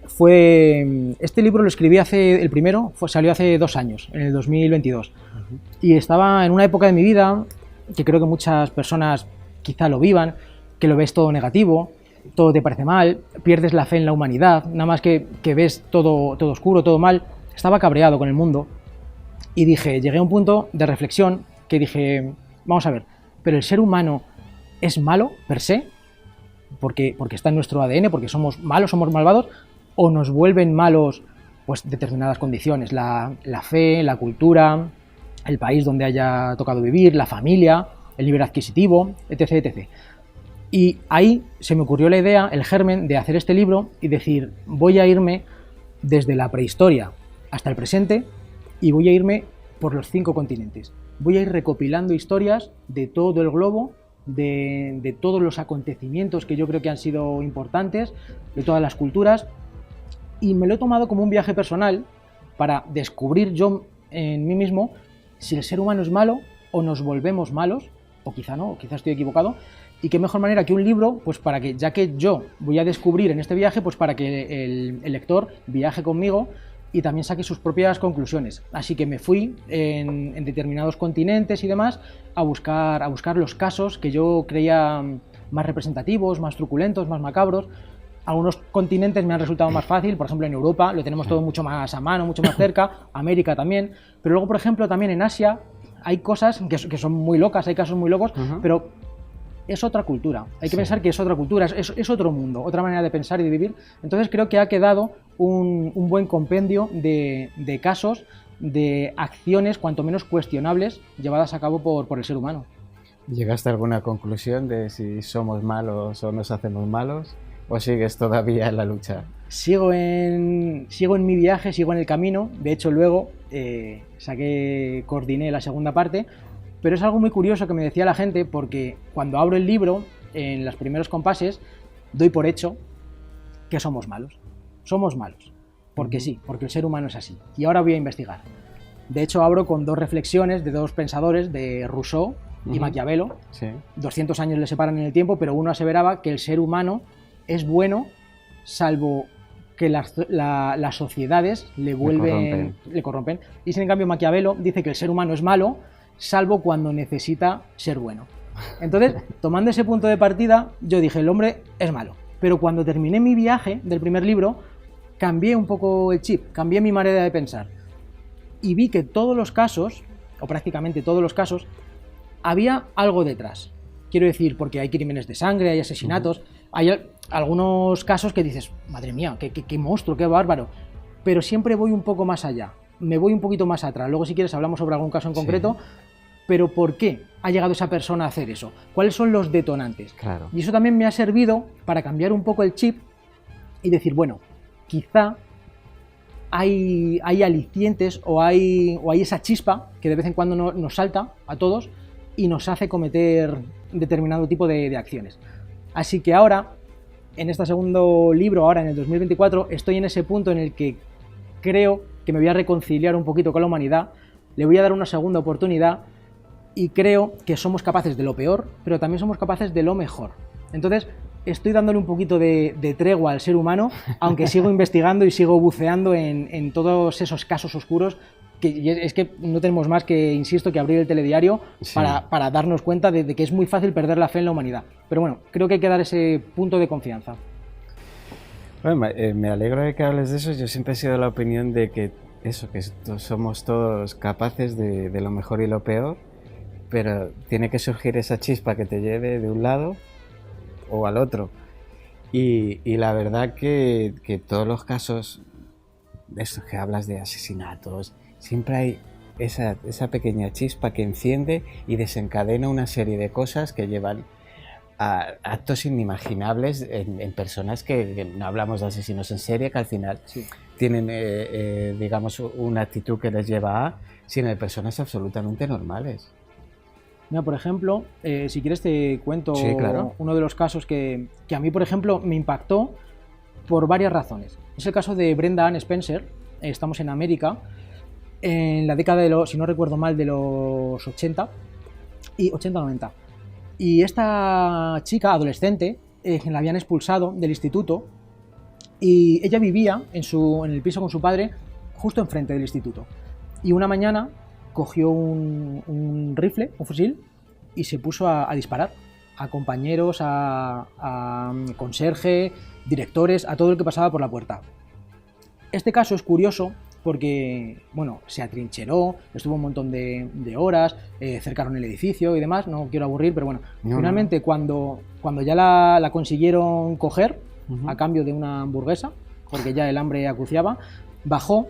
fue... Este libro lo escribí el primero salió hace 2 años, en el 2022. Y estaba en una época de mi vida que creo que muchas personas quizá lo vivan, que lo ves todo negativo, todo te parece mal, pierdes la fe en la humanidad, nada más que ves todo oscuro, todo mal. Estaba cabreado con el mundo y llegué a un punto de reflexión que dije, vamos a ver, pero el ser humano es malo per se, porque está en nuestro ADN, porque somos malos, somos malvados, o nos vuelven malos pues determinadas condiciones, la fe, la cultura, el país donde haya tocado vivir, la familia, el nivel adquisitivo, etc, etc. Y ahí se me ocurrió la idea, el germen, de hacer este libro y decir, voy a irme desde la prehistoria hasta el presente y voy a irme por los 5 continentes. Voy a ir recopilando historias de todo el globo, de todos los acontecimientos que yo creo que han sido importantes, de todas las culturas, y me lo he tomado como un viaje personal para descubrir yo en mí mismo si el ser humano es malo o nos volvemos malos, o quizá no, o quizá estoy equivocado. Y qué mejor manera que un libro, pues para que, ya que yo voy a descubrir en este viaje, pues para que el lector viaje conmigo y también saque sus propias conclusiones. Así que me fui en determinados continentes y demás a buscar los casos que yo creía más representativos, más truculentos, más macabros. Algunos continentes me han resultado más fácil, por ejemplo en Europa lo tenemos todo mucho más a mano, mucho más cerca, América también, pero luego por ejemplo también en Asia hay cosas que son muy locas, hay casos muy locos, pero es otra cultura. Hay que pensar que es otra cultura, es otro mundo, otra manera de pensar y de vivir. Entonces creo que ha quedado un buen compendio de casos, de acciones cuanto menos cuestionables llevadas a cabo por el ser humano.
¿Llegaste a alguna conclusión de si somos malos o nos hacemos malos? ¿O sigues todavía en la lucha?
Sigo en mi viaje, sigo en el camino. De hecho, luego coordiné la segunda parte. Pero es algo muy curioso que me decía la gente, porque cuando abro el libro, en los primeros compases, doy por hecho que somos malos. Somos malos. Porque sí, porque el ser humano es así. Y ahora voy a investigar. De hecho, abro con dos reflexiones de dos pensadores, de Rousseau y Maquiavelo.
Sí.
200 años le separan en el tiempo, pero uno aseveraba que el ser humano es bueno, salvo que las sociedades le corrompen. Y sin en cambio Maquiavelo dice que el ser humano es malo, salvo cuando necesita ser bueno. Entonces, tomando ese punto de partida, yo dije, el hombre es malo. Pero cuando terminé mi viaje del primer libro, cambié un poco el chip, cambié mi manera de pensar. Y vi que todos los casos, o prácticamente todos los casos, había algo detrás. Quiero decir, porque hay crímenes de sangre, hay asesinatos, hay algunos casos que dices, madre mía, qué monstruo, qué bárbaro. Pero siempre voy un poco más allá, me voy un poquito más atrás. Luego, si quieres, hablamos sobre algún caso en concreto. Pero ¿por qué ha llegado esa persona a hacer eso? ¿Cuáles son los detonantes?
Claro.
Y eso también me ha servido para cambiar un poco el chip y decir, bueno, quizá hay alicientes o hay esa chispa que de vez en cuando nos salta a todos y nos hace cometer determinado tipo de acciones. Así que ahora, en este segundo libro, ahora en el 2024, estoy en ese punto en el que creo que me voy a reconciliar un poquito con la humanidad, le voy a dar una segunda oportunidad y creo que somos capaces de lo peor, pero también somos capaces de lo mejor. Entonces, estoy dándole un poquito de tregua al ser humano, aunque sigo investigando y sigo buceando en todos esos casos oscuros, que es que no tenemos más que, insisto, que abrir el telediario para darnos cuenta de que es muy fácil perder la fe en la humanidad. Pero bueno, creo que hay que dar ese punto de confianza.
Bueno, me alegro de que hables de eso. Yo siempre he sido de la opinión de que somos todos capaces de lo mejor y lo peor, pero tiene que surgir esa chispa que te lleve de un lado o al otro. Y la verdad que todos los casos de estos que hablas de asesinatos, siempre hay esa pequeña chispa que enciende y desencadena una serie de cosas que llevan a actos inimaginables en personas que no hablamos de asesinos en serie, que al final tienen, digamos, una actitud que les lleva sino de personas absolutamente normales.
Mira, por ejemplo, si quieres te cuento uno de los casos que a mí, por ejemplo, me impactó por varias razones. Es el caso de Brenda Ann Spencer. Estamos en América, en la década de los, si no recuerdo mal, de los 80 y 80-90. Y esta chica adolescente la habían expulsado del instituto y ella vivía en el piso con su padre justo enfrente del instituto. Y una mañana cogió un rifle, un fusil, y se puso a disparar a compañeros, a conserje, directores, a todo el que pasaba por la puerta. Este caso es curioso porque, bueno, se atrincheró, estuvo un montón de horas, cercaron el edificio y demás, no quiero aburrir, pero bueno, finalmente cuando ya la consiguieron coger, a cambio de una hamburguesa, porque ya el hambre acuciaba, bajó.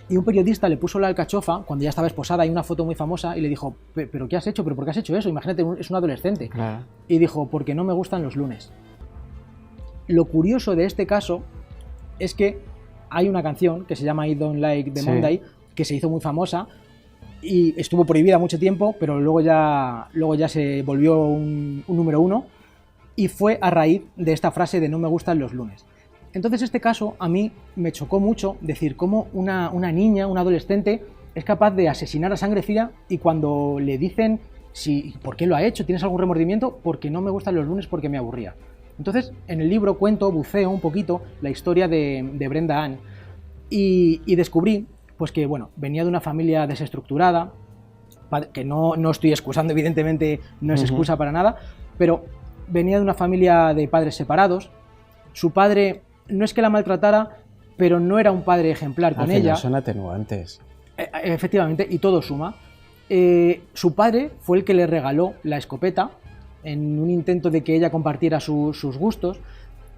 Y un periodista le puso la alcachofa cuando ya estaba esposada, hay una foto muy famosa, y le dijo, ¿pero qué has hecho? ¿Pero por qué has hecho eso? Imagínate, es un adolescente.
Claro.
Y dijo, porque no me gustan los lunes. Lo curioso de este caso es que hay una canción que se llama I Don't Like the Monday, que se hizo muy famosa y estuvo prohibida mucho tiempo, pero luego ya se volvió un número uno, y fue a raíz de esta frase de no me gustan los lunes. Entonces este caso a mí me chocó mucho decir cómo una niña, una adolescente, es capaz de asesinar a sangre fría, y cuando le dicen ¿por qué lo ha hecho? ¿Tienes algún remordimiento? Porque no me gustan los lunes, porque me aburría. Entonces en el libro buceo un poquito la historia de Brenda Ann y descubrí pues que bueno, venía de una familia desestructurada, que no estoy excusando, evidentemente no es excusa para nada, pero venía de una familia de padres separados. Su padre no es que la maltratara, pero no era un padre ejemplar con ella.
Son atenuantes.
Efectivamente, y todo suma. Su padre fue el que le regaló la escopeta en un intento de que ella compartiera sus gustos.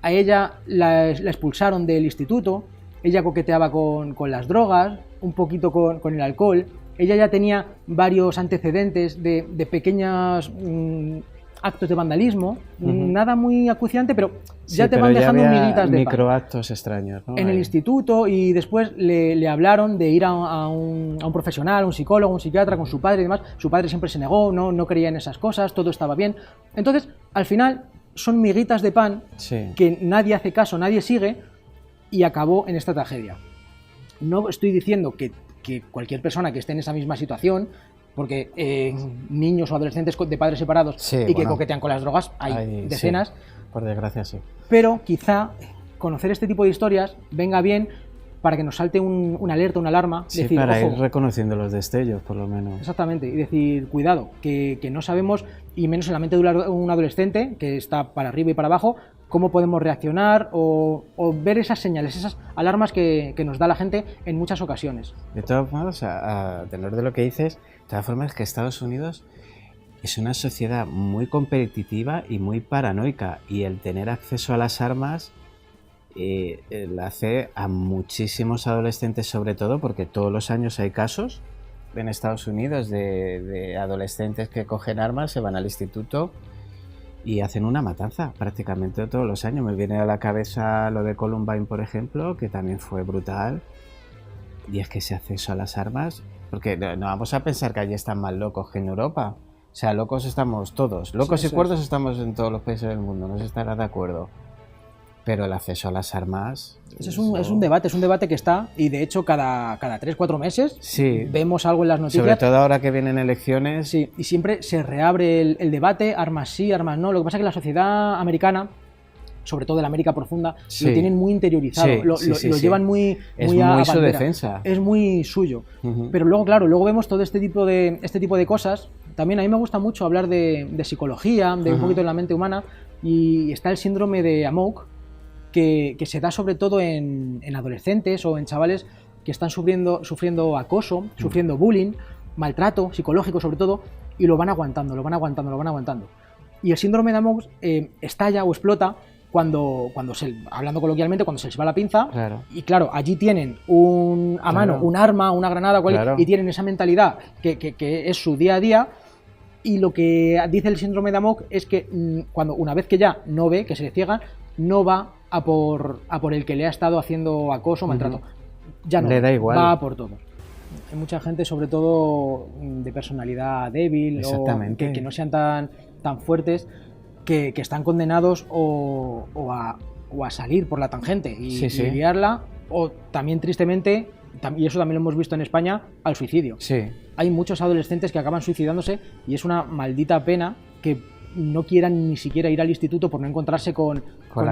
A ella la expulsaron del instituto, ella coqueteaba con las drogas, un poquito con el alcohol. Ella ya tenía varios antecedentes de pequeños actos de vandalismo, nada muy acuciante, pero ya te van dejando miguitas de pan.
Microactos extraños, ¿no?
En el instituto, y después le hablaron de ir a un profesional, un psicólogo, un psiquiatra con su padre y demás. Su padre siempre se negó, no creía en esas cosas, todo estaba bien. Entonces, al final, son miguitas de pan que nadie hace caso, nadie sigue, y acabó en esta tragedia. No estoy diciendo que cualquier persona que esté en esa misma situación, porque niños o adolescentes de padres separados que coquetean con las drogas, hay decenas.
Por desgracia, sí.
Pero quizá conocer este tipo de historias venga bien para que nos salte una alerta, una alarma.
Sí,
decir,
para
ojo,
ir reconociendo los destellos, por lo menos.
Exactamente, y decir, cuidado, que no sabemos, y menos en la mente de un adolescente, que está para arriba y para abajo, cómo podemos reaccionar o ver esas señales, esas alarmas que nos da la gente en muchas ocasiones.
De todas formas, a tenor de lo que dices, de todas formas, que Estados Unidos es una sociedad muy competitiva y muy paranoica, y el tener acceso a las armas la hace a muchísimos adolescentes, sobre todo porque todos los años hay casos en Estados Unidos de adolescentes que cogen armas, se van al instituto y hacen una matanza prácticamente todos los años. Me viene a la cabeza lo de Columbine, por ejemplo, que también fue brutal. Y es que ese acceso a las armas, porque no vamos a pensar que allí están más locos que en Europa. O sea, locos estamos todos, locos y cuerdos estamos en todos los países del mundo, no se estará de acuerdo. Pero el acceso a las armas...
Es un debate que está, y de hecho cada 3-4 meses vemos algo en las noticias.
Sobre todo ahora que vienen elecciones.
Sí, y siempre se reabre el debate, armas sí, armas no. Lo que pasa es que la sociedad americana, sobre todo en la América profunda, lo tienen muy interiorizado, lo llevan muy a
su
bandera.
Defensa.
Es muy suyo. Pero luego, claro, vemos todo este tipo de cosas. También a mí me gusta mucho hablar de psicología, de un poquito de la mente humana, y está el síndrome de Amok, que se da sobre todo en adolescentes o en chavales que están sufriendo acoso, sufriendo bullying, maltrato psicológico sobre todo, y lo van aguantando. Y el síndrome de Amok estalla o explota cuando hablando coloquialmente, cuando se les va la pinza.
Claro.
Y claro, allí tienen a mano un arma, una granada, y tienen esa mentalidad que es su día a día. Y lo que dice el síndrome de Amok es que una vez que ya no ve, que se le ciega, no va a por el que le ha estado haciendo acoso, maltrato. Ya no,
le da igual.
Va a por todo. Hay mucha gente, sobre todo de personalidad débil, o que no sean tan fuertes, que están condenados o a salir por la tangente y liarla, o también tristemente, y eso también lo hemos visto en España, al suicidio.
Sí.
Hay muchos adolescentes que acaban suicidándose, y es una maldita pena que no quieran ni siquiera ir al instituto por no encontrarse con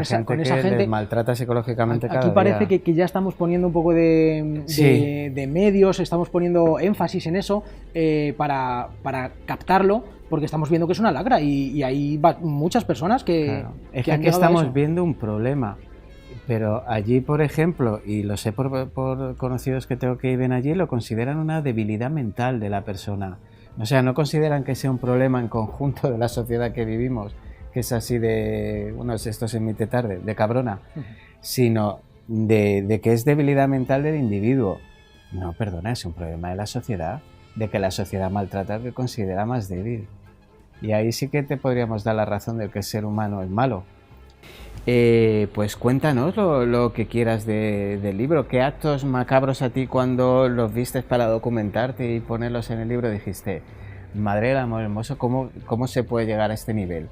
esa gente que les
maltrata psicológicamente cada
día. Aquí parece que ya estamos poniendo un poco de medios, estamos poniendo énfasis en eso para captarlo, porque estamos viendo que es una lacra, y hay muchas personas que...
Claro. Es que
han
aquí estamos viendo un problema, pero allí, por ejemplo, y lo sé por conocidos que tengo que viven allí, lo consideran una debilidad mental de la persona. O sea, no consideran que sea un problema en conjunto de la sociedad que vivimos, que es así de, esto se emite tarde, de cabrona, sino de que es debilidad mental del individuo. No, perdona, es un problema de la sociedad, de que la sociedad maltrata al que considera más débil. Y ahí sí que te podríamos dar la razón de que el ser humano es malo. Pues cuéntanos lo que quieras del libro. ¿Qué actos macabros a ti, cuando los vistes para documentarte y ponerlos en el libro, dijiste, madre del amor hermoso, ¿cómo se puede llegar a este nivel?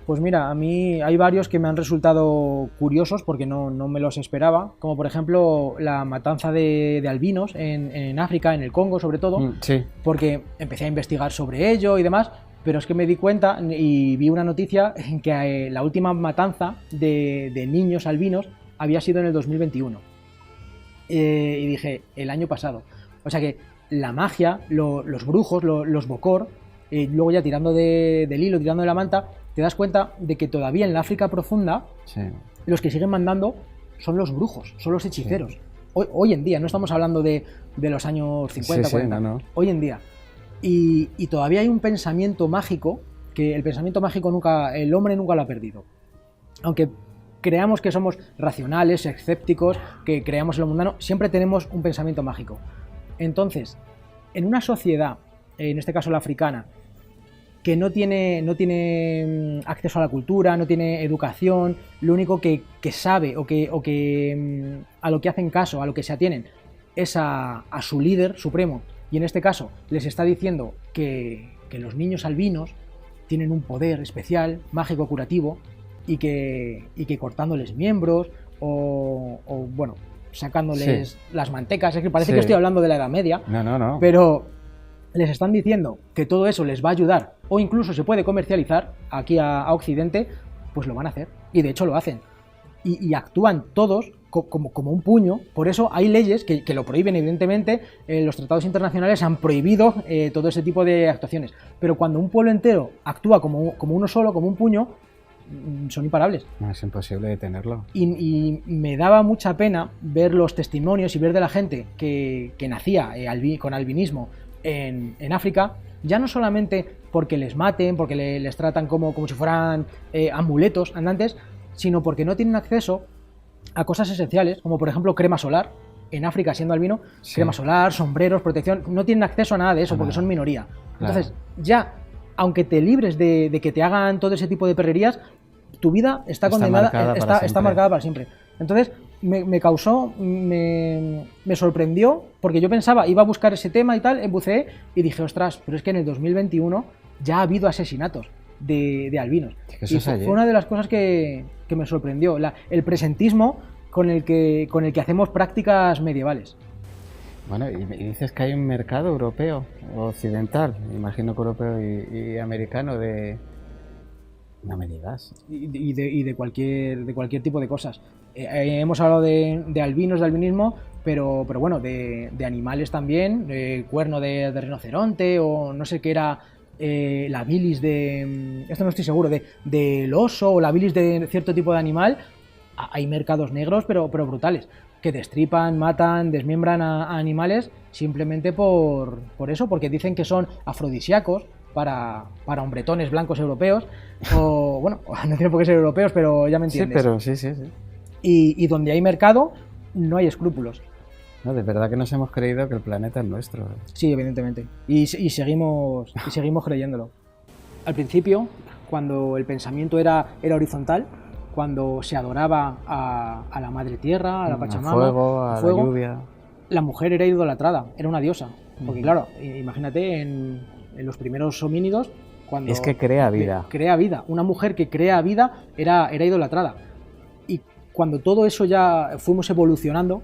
Pues mira, a mí hay varios que me han resultado curiosos porque no me los esperaba, como por ejemplo la matanza de albinos en África, en el Congo sobre todo, porque empecé a investigar sobre ello y demás. Pero es que me di cuenta y vi una noticia en que la última matanza de niños albinos había sido en el 2021. Y dije, el año pasado. O sea que la magia, los brujos, los bokor, luego ya tirando del hilo, tirando de la manta, te das cuenta de que todavía en la África profunda, los que siguen mandando son los brujos, son los hechiceros. Hoy en día, no estamos hablando de los años 50, 40,
no.
Hoy en día. Y todavía hay un pensamiento mágico que el pensamiento mágico el hombre nunca lo ha perdido. Aunque creamos que somos racionales, escépticos, que creamos en lo mundano, siempre tenemos un pensamiento mágico. Entonces, en una sociedad, en este caso la africana, que no tiene acceso a la cultura, no tiene educación, lo único que sabe o que a lo que hacen caso, a lo que se atienen, es a su líder supremo, y en este caso les está diciendo que los niños albinos tienen un poder especial, mágico, curativo, y que cortándoles miembros o bueno, sacándoles las mantecas, es que parece que estoy hablando de la Edad Media,
No.
pero les están diciendo que todo eso les va a ayudar o incluso se puede comercializar aquí a Occidente, pues lo van a hacer, y de hecho lo hacen, y actúan todos como un puño. Por eso hay leyes que lo prohíben, evidentemente. Los tratados internacionales han prohibido todo ese tipo de actuaciones, pero cuando un pueblo entero actúa como uno solo, como un puño, son imparables.
No, es imposible detenerlo.
Y me daba mucha pena ver los testimonios y ver de la gente que nacía con albinismo en África, ya no solamente porque les maten, porque les tratan como si fueran amuletos andantes, sino porque no tienen acceso a cosas esenciales, como por ejemplo crema solar. En África, siendo albino, crema solar, sombreros, protección, no tienen acceso a nada de eso porque son minoría. Entonces, ya, aunque te libres de que te hagan todo ese tipo de perrerías, tu vida está condenada, está marcada para siempre. Entonces, me sorprendió, porque yo pensaba, iba a buscar ese tema y tal, embuceé y dije, ostras, pero es que en el 2021 ya ha habido asesinatos de albinos. Y fue una de las cosas que me sorprendió, el presentismo con el que hacemos prácticas medievales.
Bueno, y dices que hay un mercado europeo, occidental, imagino que europeo y americano de... No me digas.
Y de cualquier tipo de cosas. Hemos hablado de albinos, de albinismo, pero bueno, de animales también, cuerno de rinoceronte, o no sé qué era, la bilis de... Esto no estoy seguro, del oso, o la bilis de cierto tipo de animal. Hay mercados negros, pero brutales, que destripan, matan, desmiembran a animales simplemente por eso, porque dicen que son afrodisíacos para hombretones blancos europeos, o bueno, no tienen por qué ser europeos, pero ya me entiendes.
Sí, pero sí.
Y donde hay mercado, no hay escrúpulos.
No, de verdad que nos hemos creído que el planeta es nuestro.
Sí, evidentemente. Y seguimos creyéndolo. Al principio, cuando el pensamiento era horizontal, cuando se adoraba a la madre tierra, a la Pachamama,
al fuego, la lluvia,
la mujer era idolatrada, era una diosa. Porque claro, imagínate en los primeros homínidos, cuando
es que crea vida.
Una mujer que crea vida era idolatrada. Y cuando todo eso ya fuimos evolucionando,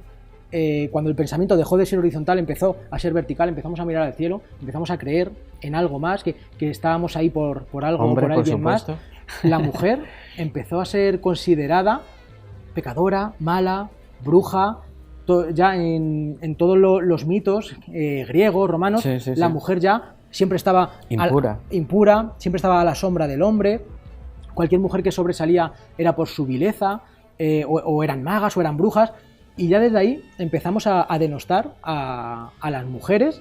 cuando el pensamiento dejó de ser horizontal, empezó a ser vertical, empezamos a mirar al cielo, empezamos a creer en algo más, que estábamos ahí por algo o por alguien más. La mujer empezó a ser considerada pecadora, mala, bruja. Ya en todos los mitos griegos, romanos, la mujer ya siempre estaba impura, siempre estaba a la sombra del hombre. Cualquier mujer que sobresalía era por su vileza, o eran magas o eran brujas, y ya desde ahí empezamos a denostar a las mujeres,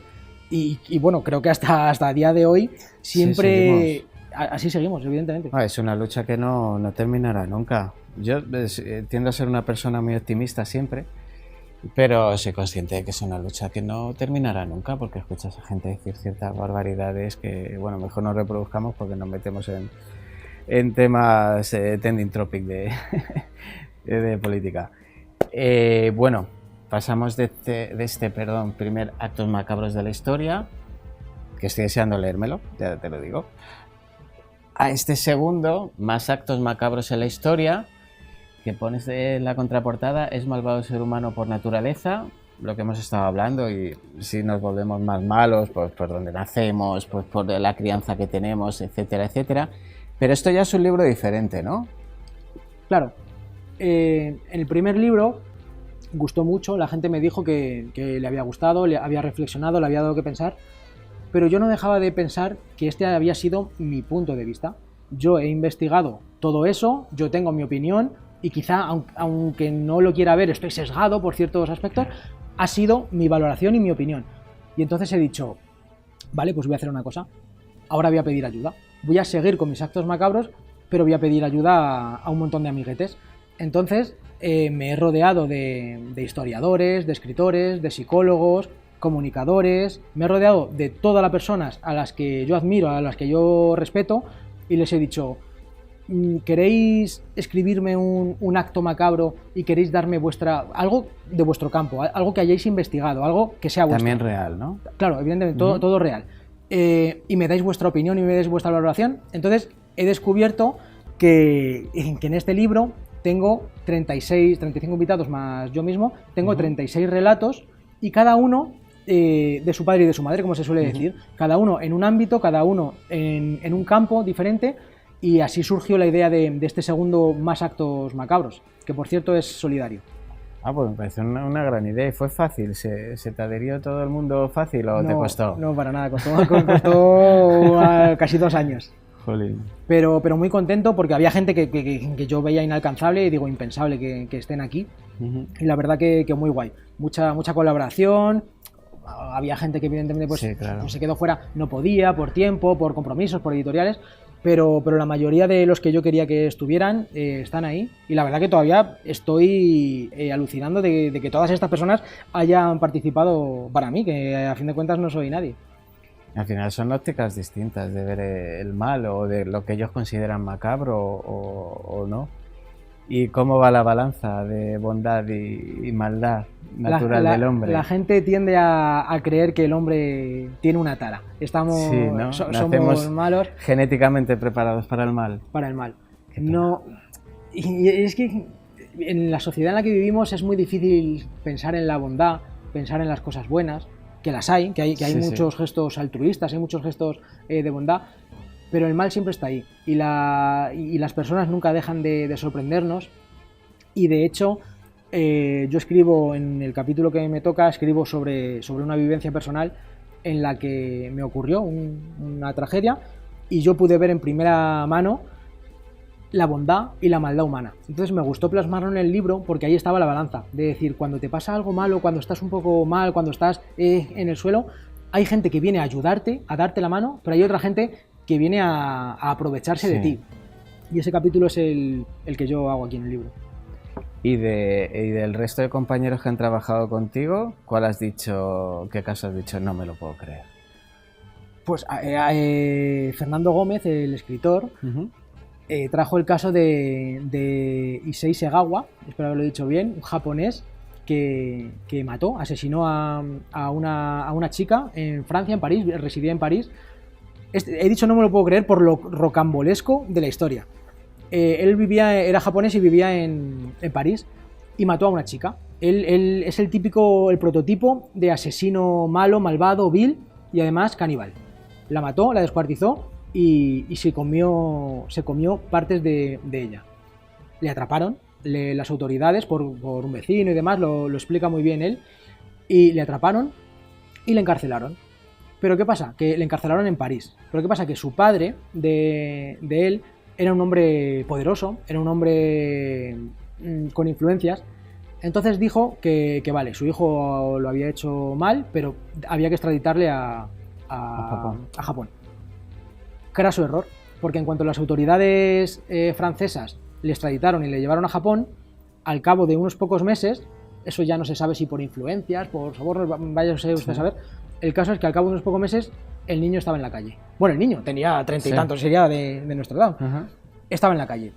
y bueno, creo que hasta día de hoy siempre así seguimos, evidentemente.
Es una lucha que no terminará nunca. Yo tiendo a ser una persona muy optimista siempre, pero soy consciente de que es una lucha que no terminará nunca, porque escuchas a gente decir ciertas barbaridades que, bueno, mejor no reproduzcamos porque nos metemos en temas trending topic de política. Bueno, pasamos de este primer Actos Macabros de la Historia, que estoy deseando leérmelo, ya te lo digo, a este segundo, Más Actos Macabros en la Historia, que pones de la contraportada, es malvado ser humano por naturaleza, lo que hemos estado hablando, y si nos volvemos más malos, pues por donde nacemos, pues por la crianza que tenemos, etcétera, etcétera. Pero esto ya es un libro diferente, ¿no?
Claro. En el primer libro gustó mucho, la gente me dijo que le había gustado, le había reflexionado, le había dado que pensar, pero yo no dejaba de pensar que este había sido mi punto de vista. Yo he investigado todo eso, yo tengo mi opinión, y quizá, aunque no lo quiera ver, estoy sesgado por ciertos aspectos, ha sido mi valoración y mi opinión. Y entonces he dicho, vale, pues voy a hacer una cosa, ahora voy a pedir ayuda. voy a seguir con mis actos macabros, pero voy a pedir ayuda a un montón de amiguetes. Entonces me he rodeado de historiadores, de escritores, de psicólogos, comunicadores, me he rodeado de todas las personas a las que yo admiro, a las que yo respeto, y les he dicho: ¿queréis escribirme un acto macabro y queréis darme algo de vuestro campo, algo que hayáis investigado, algo que sea vuestro?
También real, ¿no?
Claro, evidentemente, todo real. Y me dais vuestra opinión y me dais vuestra valoración. Entonces he descubierto que en este libro tengo 35 invitados más yo mismo, tengo 36 relatos, y cada uno de su padre y de su madre, como se suele decir, cada uno en un ámbito, cada uno en un campo diferente. Y así surgió la idea de este segundo Más actos macabros, que por cierto es solidario.
Pues me parece una gran idea. ¿Y fue fácil? ¿Se te adherió todo el mundo fácil o te costó?
No, para nada, costó casi 2 años.
Jolín.
Pero muy contento, porque había gente que yo veía inalcanzable, y digo impensable que estén aquí. Y la verdad que muy guay. Mucha colaboración. Había gente que evidentemente pues,
sí, claro,
se quedó fuera, no podía, por tiempo, por compromisos, por editoriales, pero la mayoría de los que yo quería que estuvieran están ahí, y la verdad que todavía estoy alucinando de que todas estas personas hayan participado para mí, que a fin de cuentas no soy nadie.
Al final son ópticas distintas de ver el mal, o de lo que ellos consideran macabro o no. ¿Y cómo va la balanza de bondad y maldad natural del hombre?
La gente tiende a creer que el hombre tiene una tara.
Sí, ¿no?
Somos malos.
Genéticamente preparados para el mal.
Para el mal. No. Y es que en la sociedad en la que vivimos es muy difícil pensar en la bondad, pensar en las cosas buenas, que las hay, que hay muchos gestos altruistas, hay muchos gestos de bondad. Pero el mal siempre está ahí, y las personas nunca dejan de sorprendernos. Y de hecho, yo escribo en el capítulo que me toca, escribo sobre una vivencia personal en la que me ocurrió una tragedia, y yo pude ver en primera mano la bondad y la maldad humana. Entonces me gustó plasmarlo en el libro, porque ahí estaba la balanza, de decir, cuando te pasa algo malo, cuando estás un poco mal, cuando estás en el suelo, hay gente que viene a ayudarte, a darte la mano, pero hay otra gente que viene a aprovecharse de ti. Y ese capítulo es el que yo hago aquí en el libro.
¿Y del resto de compañeros que han trabajado contigo, cuál has dicho, qué caso has dicho, no me lo puedo creer?
Pues Fernando Gómez, el escritor, trajo el caso de Issei Segawa, espero haberlo dicho bien, un japonés que asesinó a una chica en Francia, en París, residía en París. He dicho no me lo puedo creer por lo rocambolesco de la historia. Él era japonés y vivía en París, y mató a una chica. Él es el prototipo de asesino malo, malvado, vil y además caníbal. La mató, la descuartizó y se comió partes de ella. Le atraparon las autoridades por un vecino y demás, lo explica muy bien él, y le atraparon y le encarcelaron. Pero ¿qué pasa? Que le encarcelaron en París. Pero ¿qué pasa? Que su padre de él era un hombre poderoso, era un hombre con influencias. Entonces dijo que vale, su hijo lo había hecho mal, pero había que extraditarle a Japón. Craso error, porque en cuanto las autoridades francesas le extraditaron y le llevaron a Japón, al cabo de unos pocos meses, eso ya no se sabe si por influencias, por sobornos, vaya usted a saber. El caso es que al cabo de unos pocos meses el niño estaba en la calle. Bueno, el niño tenía 30 y tantos, sería de nuestra edad. Estaba en la calle.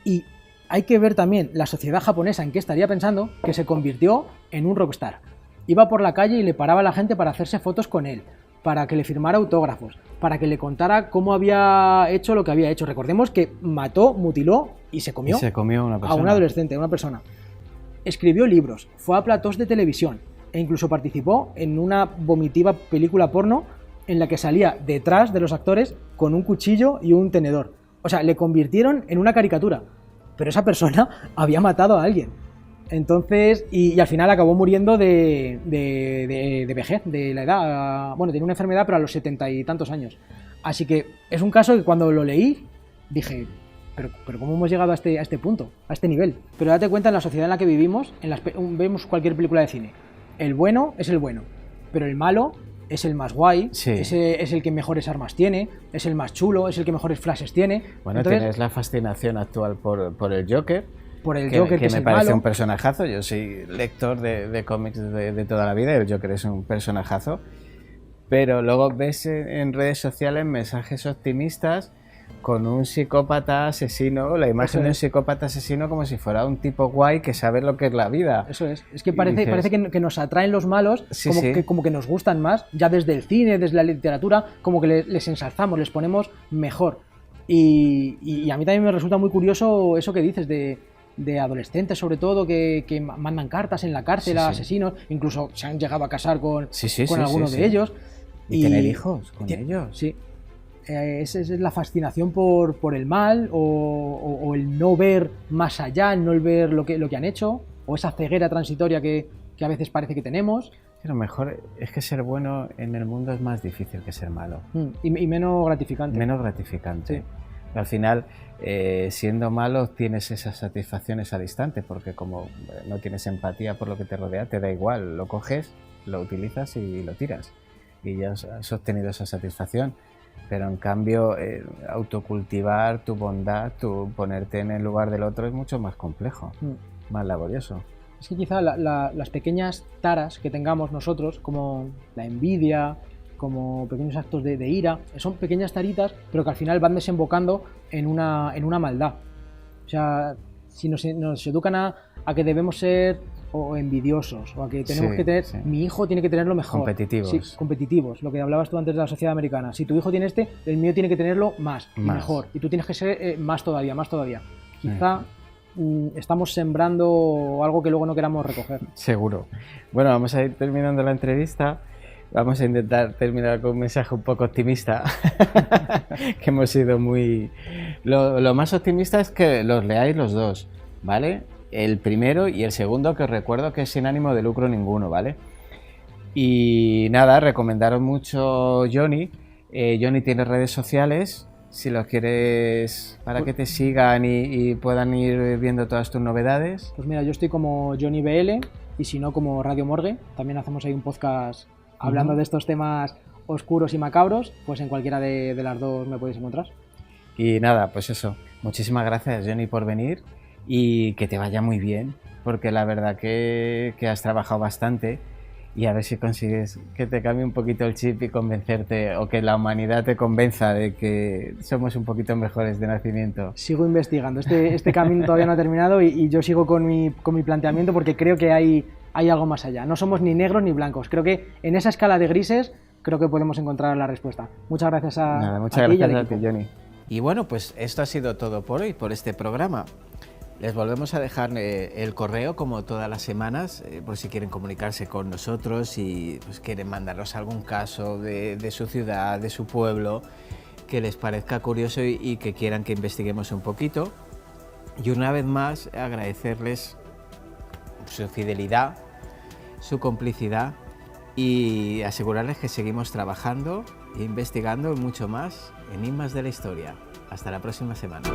Y hay que ver también la sociedad japonesa en qué estaría pensando, que se convirtió en un rockstar. Iba por la calle y le paraba a la gente para hacerse fotos con él, para que le firmara autógrafos, para que le contara cómo había hecho lo que había hecho. Recordemos que mató, mutiló y se comió a un adolescente, a una persona. Escribió libros, fue a platós de televisión, e incluso participó en una vomitiva película porno en la que salía detrás de los actores con un cuchillo y un tenedor. O sea, le convirtieron en una caricatura, pero esa persona había matado a alguien. Entonces, y al final acabó muriendo de vejez, de la edad. Bueno, tenía una enfermedad, pero a los 70 y tantos años. Así que es un caso que cuando lo leí dije, pero ¿cómo hemos llegado a este punto, a este nivel? Pero date cuenta, en la sociedad en la que vivimos, vemos cualquier película de cine. El bueno es el bueno, pero el malo es el más guay,
Sí.
es el que mejores armas tiene, es el más chulo, es el que mejores flashes tiene.
Bueno,
Entonces,
tienes la fascinación actual por el Joker.
por el Joker, que es
me
el
parece
malo.
un personajazo. Yo soy lector de cómics de toda la vida y el Joker es un personajazo. Pero luego ves en redes sociales mensajes optimistas con un psicópata asesino, la imagen
Eso
de un
es.
psicópata asesino como si fuera un tipo guay que sabe lo que es la vida.
Eso es que
Y
parece,
dices-
que nos atraen los malos,
Sí,
como,
sí.
como que nos gustan más, ya desde el cine, desde la literatura, como que les ensalzamos, les ponemos mejor. Y a mí también me resulta muy curioso eso que dices de adolescentes, sobre todo, que mandan cartas en la cárcel
Sí,
a
sí.
asesinos, incluso se han llegado a casar con
Sí, sí,
con
sí,
algunos
sí,
de
sí.
ellos.
Y tener hijos con ellos.
Sí. Esa es la fascinación por el mal o el no ver más allá, el no ver lo que han hecho, o esa ceguera transitoria que a veces parece que tenemos.
Pero mejor es que ser bueno en el mundo es más difícil que ser malo.
Y menos gratificante.
Menos gratificante.
Sí.
Al final, siendo malo, tienes esas satisfacciones al instante, porque como no tienes empatía por lo que te rodea, te da igual, lo coges, lo utilizas y lo tiras. Y ya has obtenido esa satisfacción. Pero en cambio, autocultivar tu bondad, ponerte en el lugar del otro es mucho más complejo, más laborioso.
Es que quizá las pequeñas taras que tengamos nosotros, como la envidia, como pequeños actos de ira, son pequeñas taritas, pero que al final van desembocando en una maldad. O sea, si nos educan a que debemos ser o envidiosos, o a que tenemos
Sí,
que tener,
sí.
mi hijo tiene que tenerlo mejor.
Competitivos.
Sí, competitivos, lo que hablabas tú antes de la sociedad americana. Si tu hijo tiene el mío tiene que tenerlo más y
Más.
mejor. Y tú tienes que ser más todavía, más todavía. Quizá estamos sembrando algo que luego no queramos recoger.
Seguro. Bueno, vamos a ir terminando la entrevista. Vamos a intentar terminar con un mensaje un poco optimista, que hemos sido muy... Lo más optimista es que los leáis los dos, ¿vale? El primero y el segundo, que os recuerdo que es sin ánimo de lucro ninguno, ¿vale? Y nada, recomendaros mucho Johnny. Johnny tiene redes sociales, si los quieres, para que te sigan y puedan ir viendo todas tus novedades.
Pues mira, yo estoy como Johnny BL y si no como Radio Morgue. También hacemos ahí un podcast hablando de estos temas oscuros y macabros. Pues en cualquiera de las dos me podéis encontrar.
Y nada, pues eso. Muchísimas gracias, Johnny, por venir y que te vaya muy bien, porque la verdad que has trabajado bastante y a ver si consigues que te cambie un poquito el chip y convencerte, o que la humanidad te convenza de que somos un poquito mejores de nacimiento.
Sigo investigando. Este camino todavía no ha terminado y yo sigo con mi planteamiento porque creo que hay algo más allá. No somos ni negros ni blancos. Creo que en esa escala de grises creo que podemos encontrar la respuesta. Muchas gracias a
Muchas
ti y al
gracias a ti,
equipo.
Johnny. Y bueno, pues esto ha sido todo por hoy, por este programa. Les volvemos a dejar el correo como todas las semanas, por si quieren comunicarse con nosotros y pues, quieren mandarnos algún caso de su ciudad, de su pueblo, que les parezca curioso y que quieran que investiguemos un poquito. Y una vez más agradecerles su fidelidad, su complicidad y asegurarles que seguimos trabajando e investigando mucho más enigmas de la historia. Hasta la próxima semana.